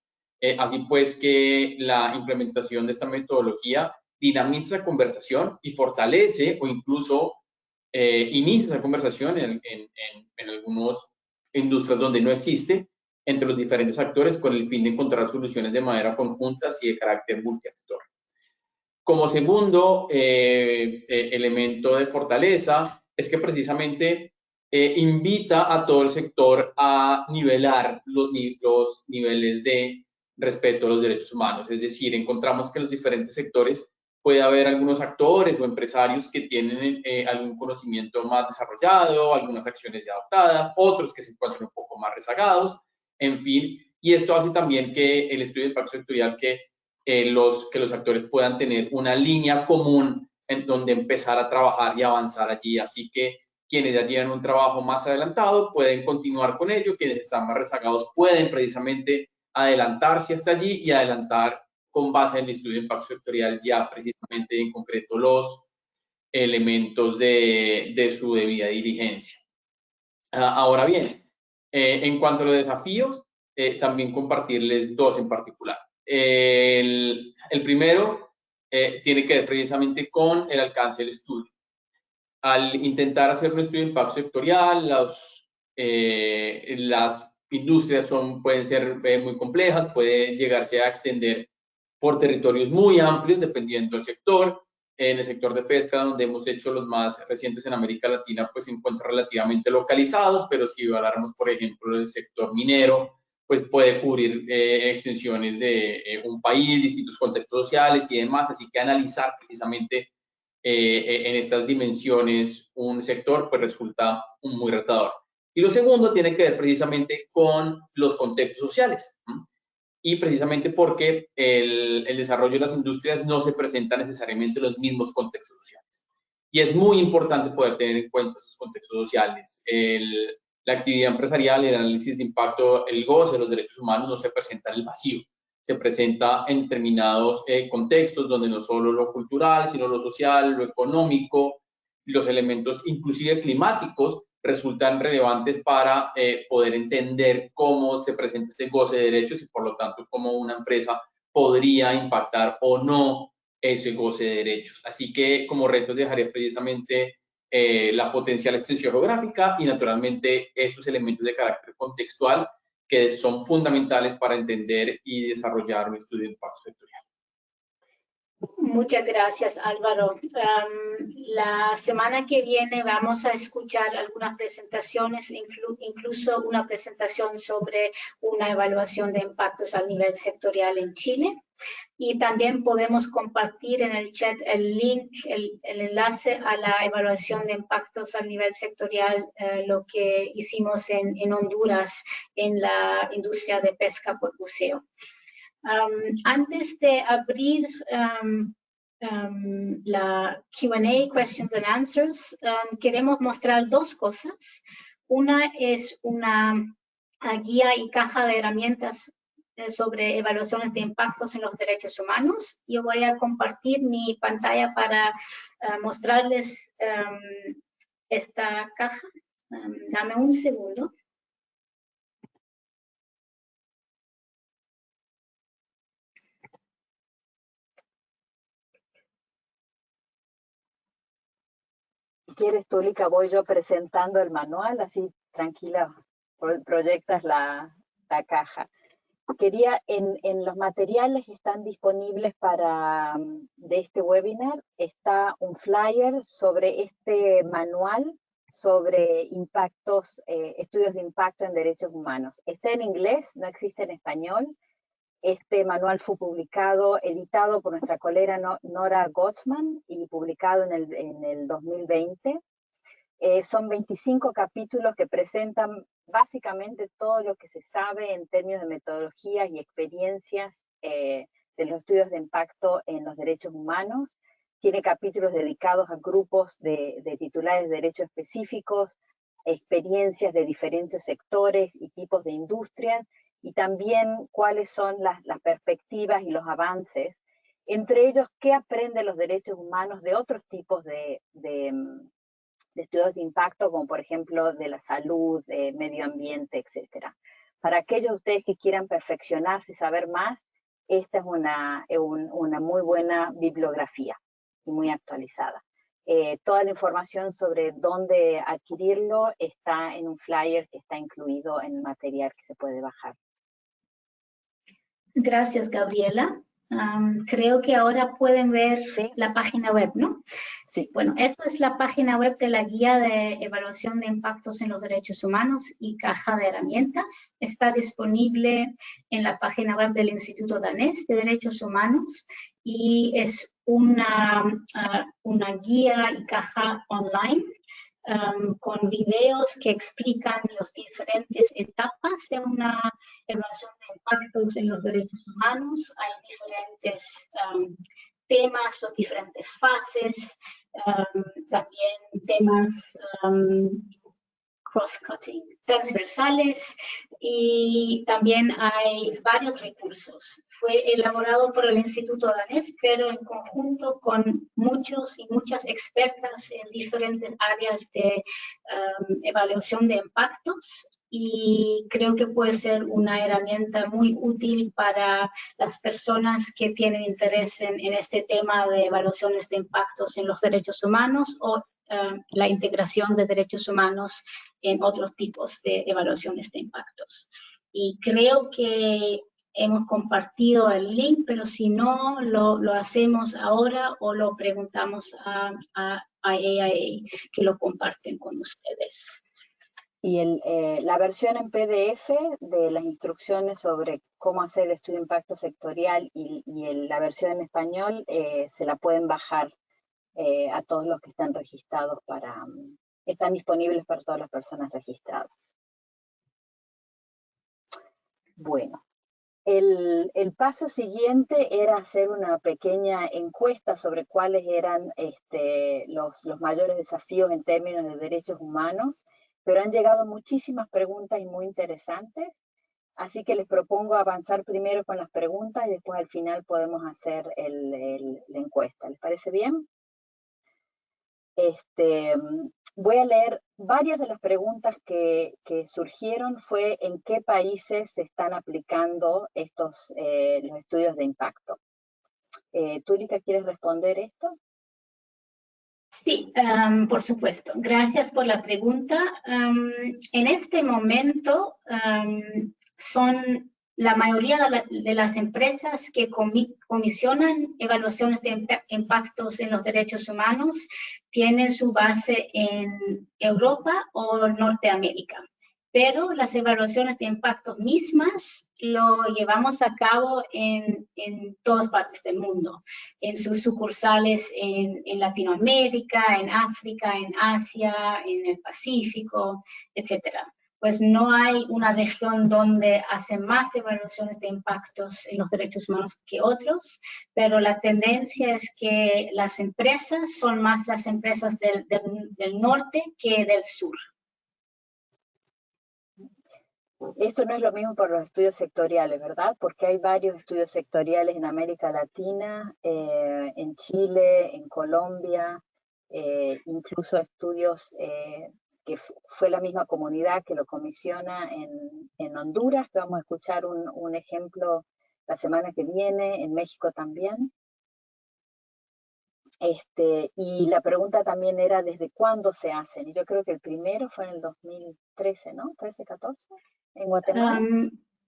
Así pues que la implementación de esta metodología dinamiza esa conversación y fortalece o incluso inicia esa conversación en algunas industrias donde no existe, entre los diferentes actores, con el fin de encontrar soluciones de manera conjunta y de carácter multiactor. Como segundo elemento de fortaleza es que precisamente invita a todo el sector a nivelar los niveles de respeto a los derechos humanos. Es decir, encontramos que en los diferentes sectores puede haber algunos actores o empresarios que tienen algún conocimiento más desarrollado, algunas acciones ya adoptadas, otros que se encuentran un poco más rezagados, en fin. Y esto hace también que el estudio de impacto sectorial que los actores puedan tener una línea común en donde empezar a trabajar y avanzar allí. Así que quienes ya tienen un trabajo más adelantado pueden continuar con ello, quienes están más rezagados pueden precisamente adelantarse hasta allí y adelantar con base en el estudio de impacto sectorial ya precisamente en concreto los elementos de su debida diligencia. Ahora bien, en cuanto a los desafíos, también compartirles dos en particular. El primero tiene que ver precisamente con el alcance del estudio. Al intentar hacer un estudio de impacto sectorial, las industrias pueden ser muy complejas, puede llegarse a extender por territorios muy amplios dependiendo del sector. En el sector de pesca, donde hemos hecho los más recientes en América Latina, pues se encuentran relativamente localizados, pero si habláramos, por ejemplo, del sector minero, pues puede cubrir extensiones de un país, distintos contextos sociales y demás, así que analizar precisamente en estas dimensiones un sector pues resulta muy retador. Y lo segundo tiene que ver precisamente con los contextos sociales. y precisamente porque el desarrollo de las industrias no se presenta necesariamente en los mismos contextos sociales. Y es muy importante poder tener en cuenta esos contextos sociales. La actividad empresarial, el análisis de impacto, el goce de los derechos humanos no se presenta en el vacío, se presenta en determinados contextos donde no solo lo cultural, sino lo social, lo económico, los elementos inclusive climáticos resultan relevantes para poder entender cómo se presenta este goce de derechos y por lo tanto cómo una empresa podría impactar o no ese goce de derechos. Así que como retos dejaría precisamente la potencial extensión geográfica y naturalmente estos elementos de carácter contextual que son fundamentales para entender y desarrollar un estudio de impacto sectorial. Muchas gracias, Álvaro. La semana que viene vamos a escuchar algunas presentaciones, incluso una presentación sobre una evaluación de impactos a nivel sectorial en Chile. Y también podemos compartir en el chat el link, el enlace a la evaluación de impactos a nivel sectorial, lo que hicimos en Honduras en la industria de pesca por buceo. Antes de abrir la Q&A, Questions and Answers, queremos mostrar dos cosas. Una es una guía y caja de herramientas sobre evaluaciones de impactos en los derechos humanos. Yo voy a compartir mi pantalla para mostrarles esta caja. Dame un segundo. Si quieres, Tulica, voy yo presentando el manual, así tranquila, proyectas la caja. Quería, en los materiales están disponibles de este webinar, está un flyer sobre este manual sobre impactos, estudios de impacto en derechos humanos. Está en inglés, no existe en español. Este manual fue publicado, editado por nuestra colega Nora Gottsman y publicado en el 2020. Son 25 capítulos que presentan básicamente todo lo que se sabe en términos de metodologías y experiencias de los estudios de impacto en los derechos humanos. Tiene capítulos dedicados a grupos de titulares de derechos específicos, experiencias de diferentes sectores y tipos de industrias, y también cuáles son las perspectivas y los avances, entre ellos qué aprenden los derechos humanos de otros tipos de estudios de impacto, como por ejemplo de la salud, de medio ambiente, etc. Para aquellos de ustedes que quieran perfeccionarse y saber más, esta es una muy buena bibliografía y muy actualizada. Toda la información sobre dónde adquirirlo está en un flyer que está incluido en el material que se puede bajar. Gracias, Gabriela. Creo que ahora pueden ver la página web, ¿no? Sí, bueno, esta es la página web de la Guía de Evaluación de Impactos en los Derechos Humanos y Caja de Herramientas. Está disponible en la página web del Instituto Danés de Derechos Humanos y es una guía y caja online con videos que explican las diferentes etapas de una evaluación de impactos en los derechos humanos. Hay diferentes temas, las diferentes fases, también temas cross-cutting, transversales, y también hay varios recursos. Fue elaborado por el Instituto Danés, pero en conjunto con muchos y muchas expertas en diferentes áreas de evaluación de impactos, y creo que puede ser una herramienta muy útil para las personas que tienen interés en este tema de evaluaciones de impactos en los derechos humanos o la integración de derechos humanos en otros tipos de evaluaciones de impactos. Y creo que hemos compartido el link, pero si no, lo hacemos ahora o lo preguntamos a AIA que lo comparten con ustedes. Y la versión en PDF de las instrucciones sobre cómo hacer el estudio de impacto sectorial y la versión en español se la pueden bajar a todos los que están registrados están disponibles para todas las personas registradas. Bueno, El paso siguiente era hacer una pequeña encuesta sobre cuáles eran los mayores desafíos en términos de derechos humanos, pero han llegado muchísimas preguntas y muy interesantes, así que les propongo avanzar primero con las preguntas y después al final podemos hacer la encuesta. ¿Les parece bien? Voy a leer varias de las preguntas que surgieron. Fue en qué países se están aplicando los estudios de impacto. Tulika, ¿quieres responder esto? Sí, por supuesto. Gracias por la pregunta. En este momento son la mayoría de las empresas que comisionan evaluaciones de impactos en los derechos humanos tienen su base en Europa o Norteamérica. Pero las evaluaciones de impacto mismas lo llevamos a cabo en todas partes del mundo, en sus sucursales en Latinoamérica, en África, en Asia, en el Pacífico, etcétera. Pues no hay una región donde hacen más evaluaciones de impactos en los derechos humanos que otros, pero la tendencia es que las empresas son más las empresas del norte que del sur. Esto no es lo mismo para los estudios sectoriales, ¿verdad? Porque hay varios estudios sectoriales en América Latina, en Chile, en Colombia, incluso estudios que fue la misma comunidad que lo comisiona en Honduras, que vamos a escuchar un ejemplo la semana que viene, en México también. Y la pregunta también era ¿desde cuándo se hacen? Y yo creo que el primero fue en el 2013, ¿no? 13, 14, en Guatemala.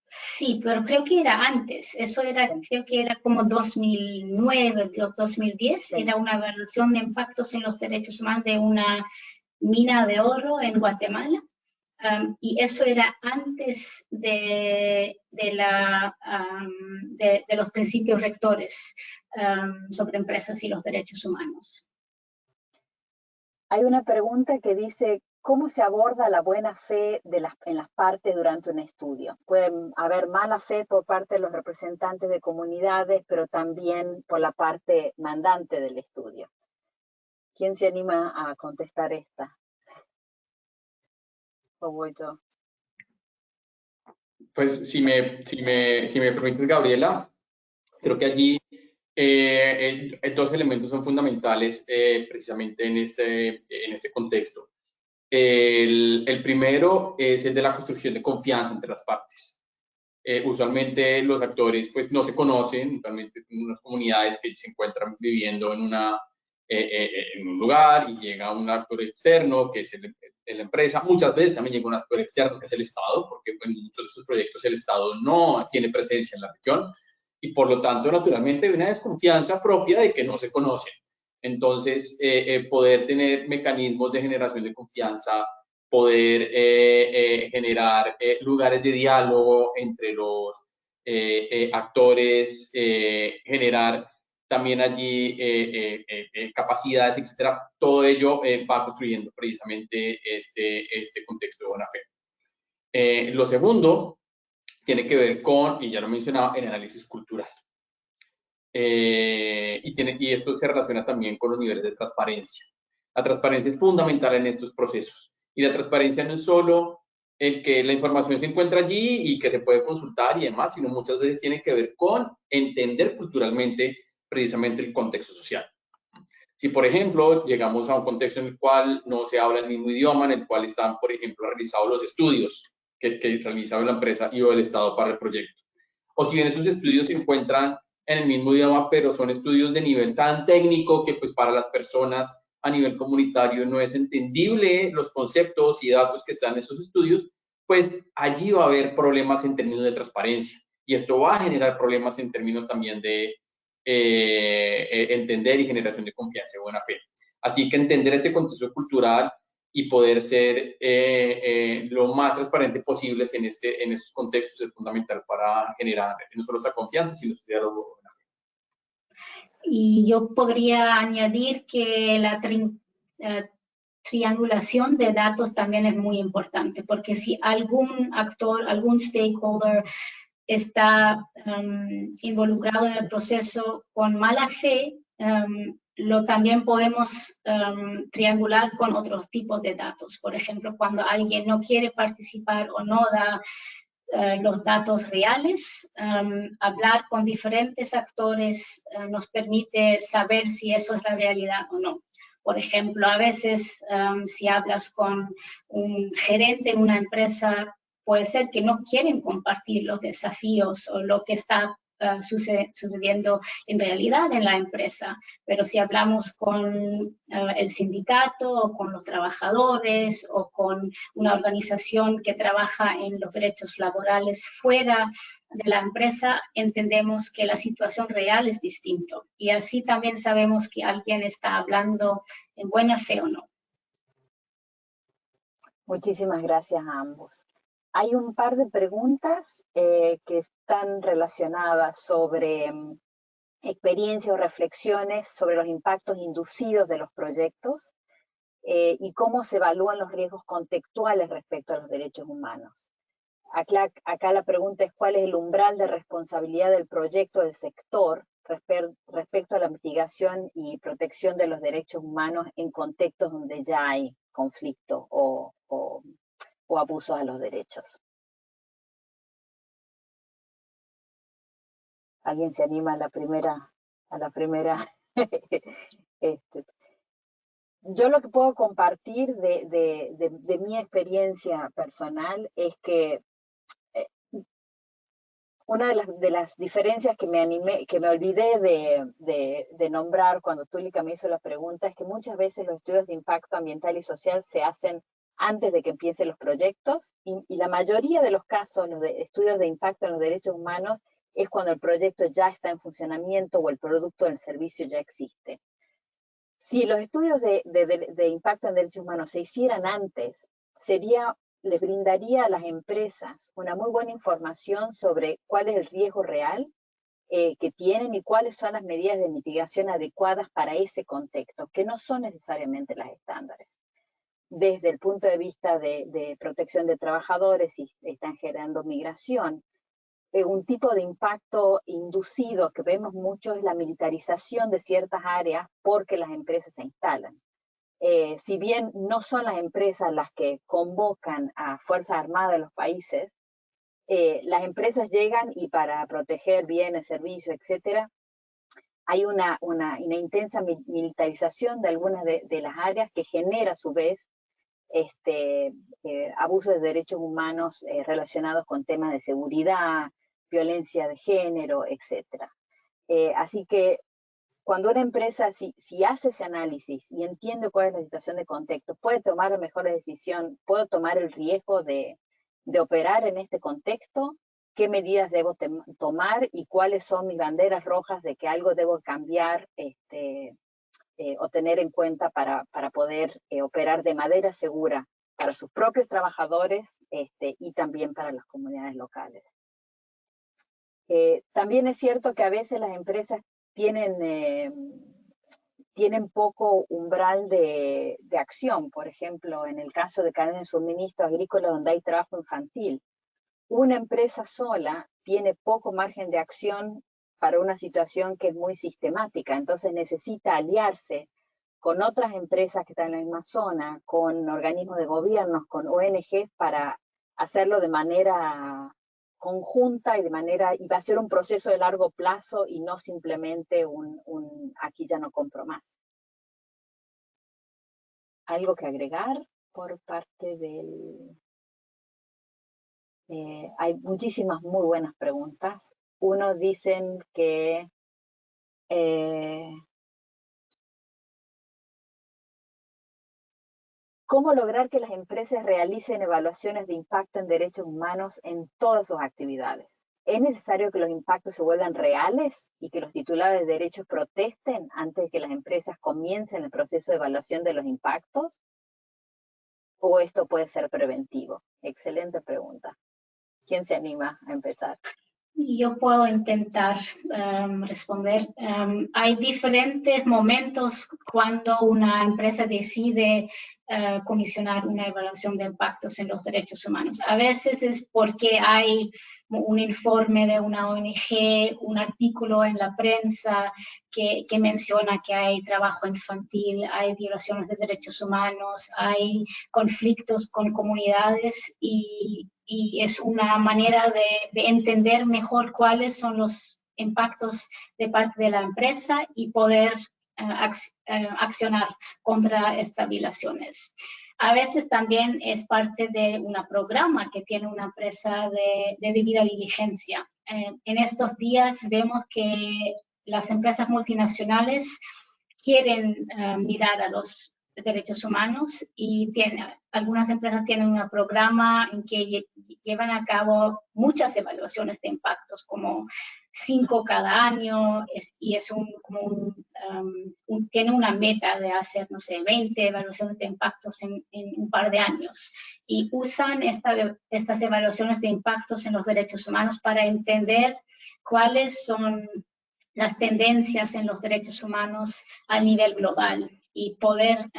Sí, pero creo que era antes. Eso era, creo que era como 2009, 2010. Sí. Era una evaluación de impactos en los derechos humanos de una mina de oro en Guatemala. Y eso era antes de los principios rectores sobre empresas y los derechos humanos. Hay una pregunta que dice, ¿cómo se aborda la buena fe en las partes durante un estudio? Puede haber mala fe por parte de los representantes de comunidades, pero también por la parte mandante del estudio. ¿Quién se anima a contestar esta? ¿O voy yo? Pues si me permites, Gabriela, creo que allí dos elementos son fundamentales precisamente en este contexto. El primero es el de la construcción de confianza entre las partes. Usualmente los actores pues no se conocen, realmente en unas comunidades que se encuentran viviendo en un lugar y llega un actor externo que es la empresa. Muchas veces también llega un actor externo que es el Estado, porque en muchos de estos proyectos el Estado no tiene presencia en la región y por lo tanto naturalmente hay una desconfianza propia de que no se conocen. Entonces, poder tener mecanismos de generación de confianza, poder generar lugares de diálogo entre los actores, generar también allí capacidades, etcétera. Todo ello va construyendo precisamente este contexto de buena fe. Lo segundo tiene que ver con, y ya lo mencionaba, el análisis cultural. Y esto se relaciona también con los niveles de transparencia. La transparencia es fundamental en estos procesos. Y la transparencia no es solo el que la información se encuentra allí y que se puede consultar y demás, sino muchas veces tiene que ver con entender culturalmente precisamente el contexto social. Si, por ejemplo, llegamos a un contexto en el cual no se habla el mismo idioma, en el cual están, por ejemplo, realizados los estudios que realizaba la empresa y o el Estado para el proyecto. O si bien esos estudios se encuentran en el mismo idioma, pero son estudios de nivel tan técnico que pues para las personas a nivel comunitario no es entendible los conceptos y datos que están en esos estudios, pues allí va a haber problemas en términos de transparencia. Y esto va a generar problemas en términos también de entender y generación de confianza y buena fe. Así que entender ese contexto cultural y poder ser lo más transparente posibles en esos contextos es fundamental para generar no solo esa confianza, sino ese diálogo. Y yo podría añadir que la triangulación de datos también es muy importante, porque si algún actor, algún stakeholder está involucrado en el proceso con mala fe, lo también podemos triangular con otros tipos de datos. Por ejemplo, cuando alguien no quiere participar o no da los datos reales, hablar con diferentes actores nos permite saber si eso es la realidad o no. Por ejemplo, a veces si hablas con un gerente en una empresa, puede ser que no quieren compartir los desafíos o lo que está sucediendo en realidad en la empresa, pero si hablamos con el sindicato o con los trabajadores o con una organización que trabaja en los derechos laborales fuera de la empresa, entendemos que la situación real es distinta y así también sabemos que alguien está hablando en buena fe o no. Muchísimas gracias a ambos. Hay un par de preguntas que están relacionadas sobre experiencias o reflexiones sobre los impactos inducidos de los proyectos y cómo se evalúan los riesgos contextuales respecto a los derechos humanos. Acá la pregunta es cuál es el umbral de responsabilidad del proyecto del sector respecto a la mitigación y protección de los derechos humanos en contextos donde ya hay conflicto o abusos a los derechos. ¿Alguien se anima a la primera? Yo lo que puedo compartir de mi experiencia personal es que una de las diferencias que me olvidé de nombrar cuando Tulica me hizo la pregunta es que muchas veces los estudios de impacto ambiental y social se hacen antes de que empiecen los proyectos y la mayoría de los casos, los estudios de impacto en los derechos humanos, es cuando el proyecto ya está en funcionamiento o el producto del servicio ya existe. Si los estudios de impacto en derechos humanos se hicieran antes, les brindaría a las empresas una muy buena información sobre cuál es el riesgo real que tienen y cuáles son las medidas de mitigación adecuadas para ese contexto, que no son necesariamente las estándares. Desde el punto de vista de protección de trabajadores, si están generando migración, un tipo de impacto inducido que vemos mucho es la militarización de ciertas áreas porque las empresas se instalan. Si bien no son las empresas las que convocan a Fuerzas Armadas de los países, las empresas llegan y para proteger bienes, servicios, etcétera, hay una intensa militarización de algunas de las áreas que genera a su vez abusos de derechos humanos relacionados con temas de seguridad, violencia de género, etcétera. Así que cuando una empresa, si hace ese análisis y entiende cuál es la situación de contexto, puede tomar la mejor decisión, puedo tomar el riesgo de operar en este contexto, qué medidas debo tomar y cuáles son mis banderas rojas de que algo debo cambiar o tener en cuenta para poder operar de manera segura para sus propios trabajadores y también para las comunidades locales. También es cierto que a veces las empresas tienen poco umbral de acción. Por ejemplo, en el caso de cadena de suministro agrícola donde hay trabajo infantil, una empresa sola tiene poco margen de acción para una situación que es muy sistemática, entonces necesita aliarse con otras empresas que están en la misma zona, con organismos de gobiernos, con ONG, para hacerlo de manera conjunta y va a ser un proceso de largo plazo y no simplemente un aquí ya no compro más. ¿Algo que agregar por parte del...? Hay muchísimas muy buenas preguntas. Unos dicen que ¿cómo lograr que las empresas realicen evaluaciones de impacto en derechos humanos en todas sus actividades? ¿Es necesario que los impactos se vuelvan reales y que los titulares de derechos protesten antes de que las empresas comiencen el proceso de evaluación de los impactos? ¿O esto puede ser preventivo? Excelente pregunta. ¿Quién se anima a empezar? Yo puedo intentar responder. Hay diferentes momentos cuando una empresa decide comisionar una evaluación de impactos en los derechos humanos. A veces es porque hay un informe de una ONG, un artículo en la prensa que menciona que hay trabajo infantil, hay violaciones de derechos humanos, hay conflictos con comunidades y es una manera de entender mejor cuáles son los impactos de parte de la empresa y poder accionar contra estas violaciones. A veces también es parte de un programa que tiene una empresa de debida diligencia. En estos días vemos que las empresas multinacionales quieren mirar a los derechos humanos y algunas empresas tienen un programa en que llevan a cabo muchas evaluaciones de impactos, como 5 cada año, y es tiene una meta de hacer, no sé, 20 evaluaciones de impactos en un par de años. Y usan estas evaluaciones de impactos en los derechos humanos para entender cuáles son las tendencias en los derechos humanos a nivel global y poder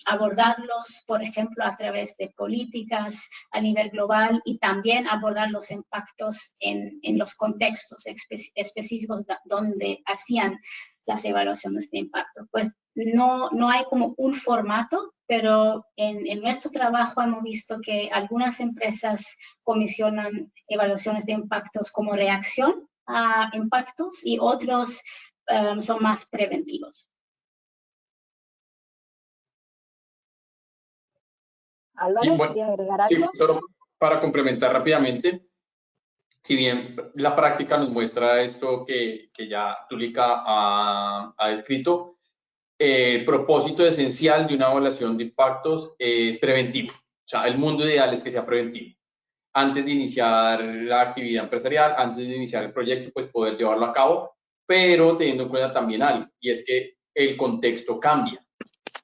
abordarlos, por ejemplo, a través de políticas a nivel global y también abordar los impactos en los contextos específicos donde hacían las evaluaciones de impacto. Pues no hay como un formato, pero en nuestro trabajo hemos visto que algunas empresas comisionan evaluaciones de impactos como reacción a impactos y otros son más preventivos. Álvaro, Bueno, ¿querías agregar algo? sí, solo para complementar rápidamente, si bien la práctica nos muestra esto que ya Tulica ha descrito, el propósito esencial de una evaluación de impactos es preventivo. O sea, el mundo ideal es que sea preventivo. Antes de iniciar la actividad empresarial, antes de iniciar el proyecto, pues poder llevarlo a cabo, pero teniendo en cuenta también algo, y es que el contexto cambia.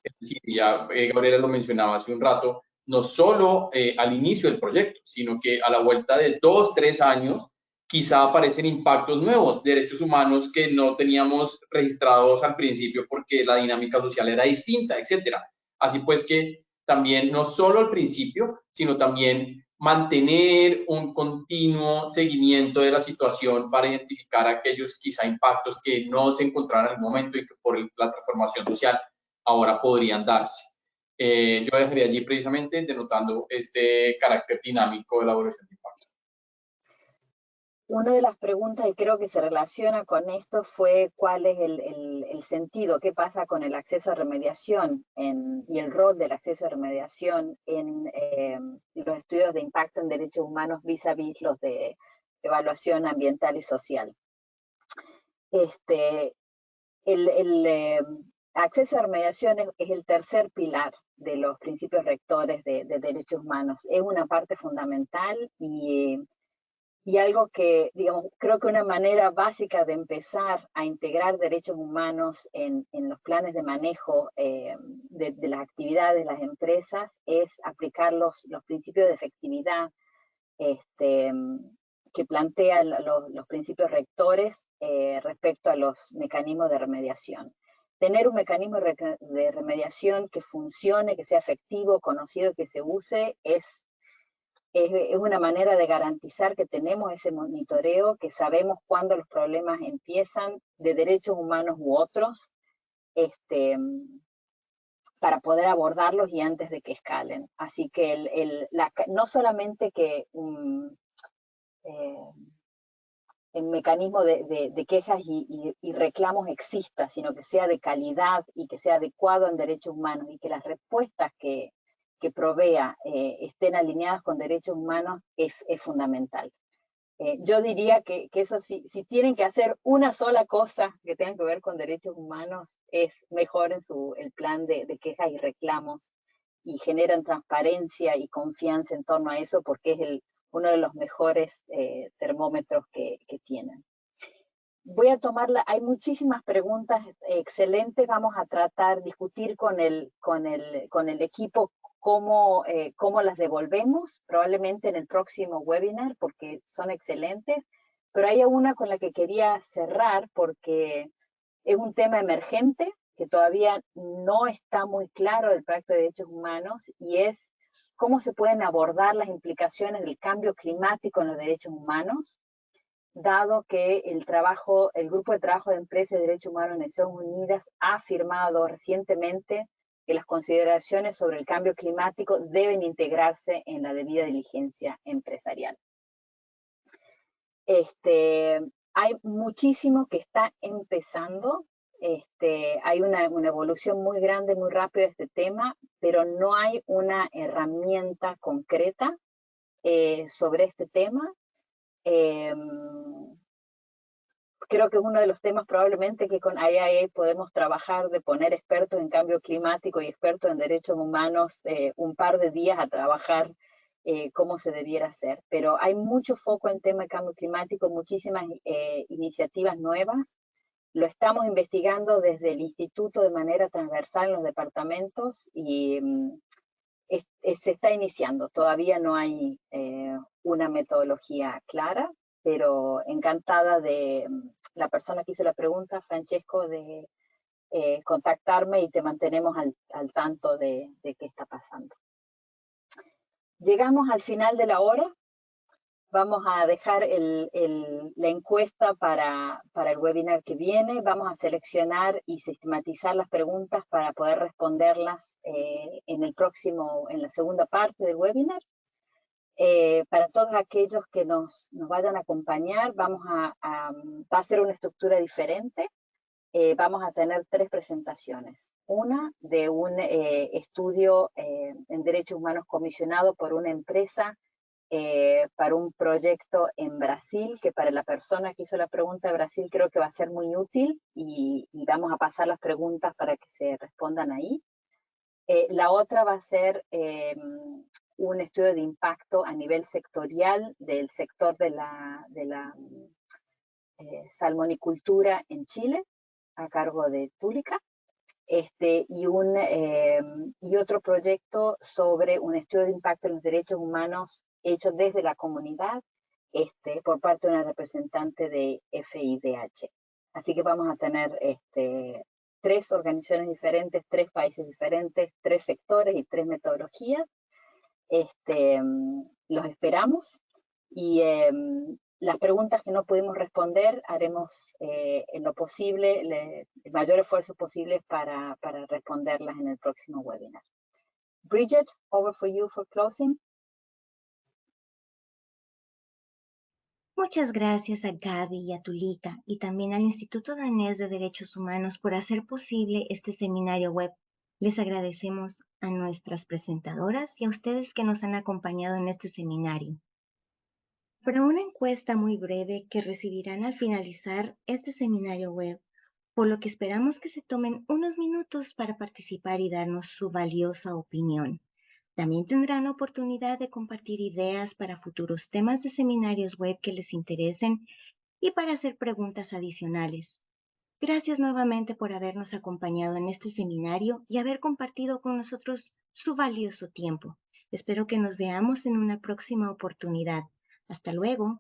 Es decir, ya Gabriela lo mencionaba hace un rato, no solo al inicio del proyecto, sino que a la vuelta de 2, 3 años, quizá aparecen impactos nuevos, derechos humanos que no teníamos registrados al principio porque la dinámica social era distinta, etcétera. Así pues que también no solo al principio, sino también mantener un continuo seguimiento de la situación para identificar aquellos quizá impactos que no se encontraron en el momento y que por la transformación social ahora podrían darse. Yo dejaría allí precisamente denotando este carácter dinámico de la evaluación de impacto. Una de las preguntas que creo que se relaciona con esto fue cuál es el sentido, qué pasa con el acceso a remediación y el rol del acceso a remediación en los estudios de impacto en derechos humanos vis a vis los de evaluación ambiental y social. El acceso a remediación es el tercer pilar de los principios rectores de derechos humanos. Es una parte fundamental y algo que, digamos, creo que una manera básica de empezar a integrar derechos humanos en los planes de manejo de las actividades de las empresas es aplicar los principios de efectividad que plantean los principios rectores respecto a los mecanismos de remediación. Tener un mecanismo de remediación que funcione, que sea efectivo, conocido, que se use, es una manera de garantizar que tenemos ese monitoreo, que sabemos cuándo los problemas empiezan, de derechos humanos u otros, para poder abordarlos y antes de que escalen. Así que no solamente que el mecanismo de quejas y reclamos exista, sino que sea de calidad y que sea adecuado en derechos humanos y que las respuestas que provea estén alineadas con derechos humanos es fundamental. Yo diría que eso si tienen que hacer una sola cosa que tenga que ver con derechos humanos, es mejor el plan de quejas y reclamos y generan transparencia y confianza en torno a eso porque es uno de los mejores termómetros que tienen. Voy a tomarla, hay muchísimas preguntas excelentes, vamos a discutir con el equipo cómo las devolvemos, probablemente en el próximo webinar, porque son excelentes, pero hay una con la que quería cerrar porque es un tema emergente que todavía no está muy claro del Pacto de Derechos Humanos, y es cómo se pueden abordar las implicaciones del cambio climático en los derechos humanos, dado que el Grupo de Trabajo de Empresas de Derechos Humanos de Naciones Unidas ha afirmado recientemente que las consideraciones sobre el cambio climático deben integrarse en la debida diligencia empresarial. Hay muchísimo que está empezando. Hay una evolución muy grande, muy rápida de este tema, pero no hay una herramienta concreta sobre este tema. Creo que es uno de los temas probablemente que con IIA podemos trabajar, de poner expertos en cambio climático y expertos en derechos humanos un par de días a trabajar cómo se debiera hacer. Pero hay mucho foco en tema de cambio climático, muchísimas iniciativas nuevas. Lo estamos investigando desde el instituto de manera transversal en los departamentos y se está iniciando. Todavía no hay una metodología clara, pero encantada de la persona que hizo la pregunta, Francesco, de contactarme y te mantenemos al tanto de qué está pasando. Llegamos al final de la hora. Vamos a dejar la encuesta para el webinar que viene. Vamos a seleccionar y sistematizar las preguntas para poder responderlas en la segunda parte del webinar. Para todos aquellos que nos vayan a acompañar, va a ser una estructura diferente. Vamos a tener 3 presentaciones. Una de un estudio en derechos humanos comisionado por una empresa para un proyecto en Brasil, que para la persona que hizo la pregunta de Brasil creo que va a ser muy útil, y vamos a pasar las preguntas para que se respondan ahí. La otra va a ser un estudio de impacto a nivel sectorial del sector de la salmonicultura en Chile, a cargo de Túlica, y otro proyecto sobre un estudio de impacto en los derechos humanos hecho desde la comunidad por parte de una representante de FIDH. Así que vamos a tener 3 organizaciones diferentes, 3 países diferentes, 3 sectores y 3 metodologías. Los esperamos, y las preguntas que no pudimos responder haremos en lo posible, el mayor esfuerzo posible para responderlas en el próximo webinar. Bridget, over for you for closing. Muchas gracias a Gaby y a Túlica, y también al Instituto Danés de Derechos Humanos por hacer posible este seminario web. Les agradecemos a nuestras presentadoras y a ustedes que nos han acompañado en este seminario. Para una encuesta muy breve que recibirán al finalizar este seminario web, por lo que esperamos que se tomen unos minutos para participar y darnos su valiosa opinión. También tendrán la oportunidad de compartir ideas para futuros temas de seminarios web que les interesen y para hacer preguntas adicionales. Gracias nuevamente por habernos acompañado en este seminario y haber compartido con nosotros su valioso tiempo. Espero que nos veamos en una próxima oportunidad. Hasta luego.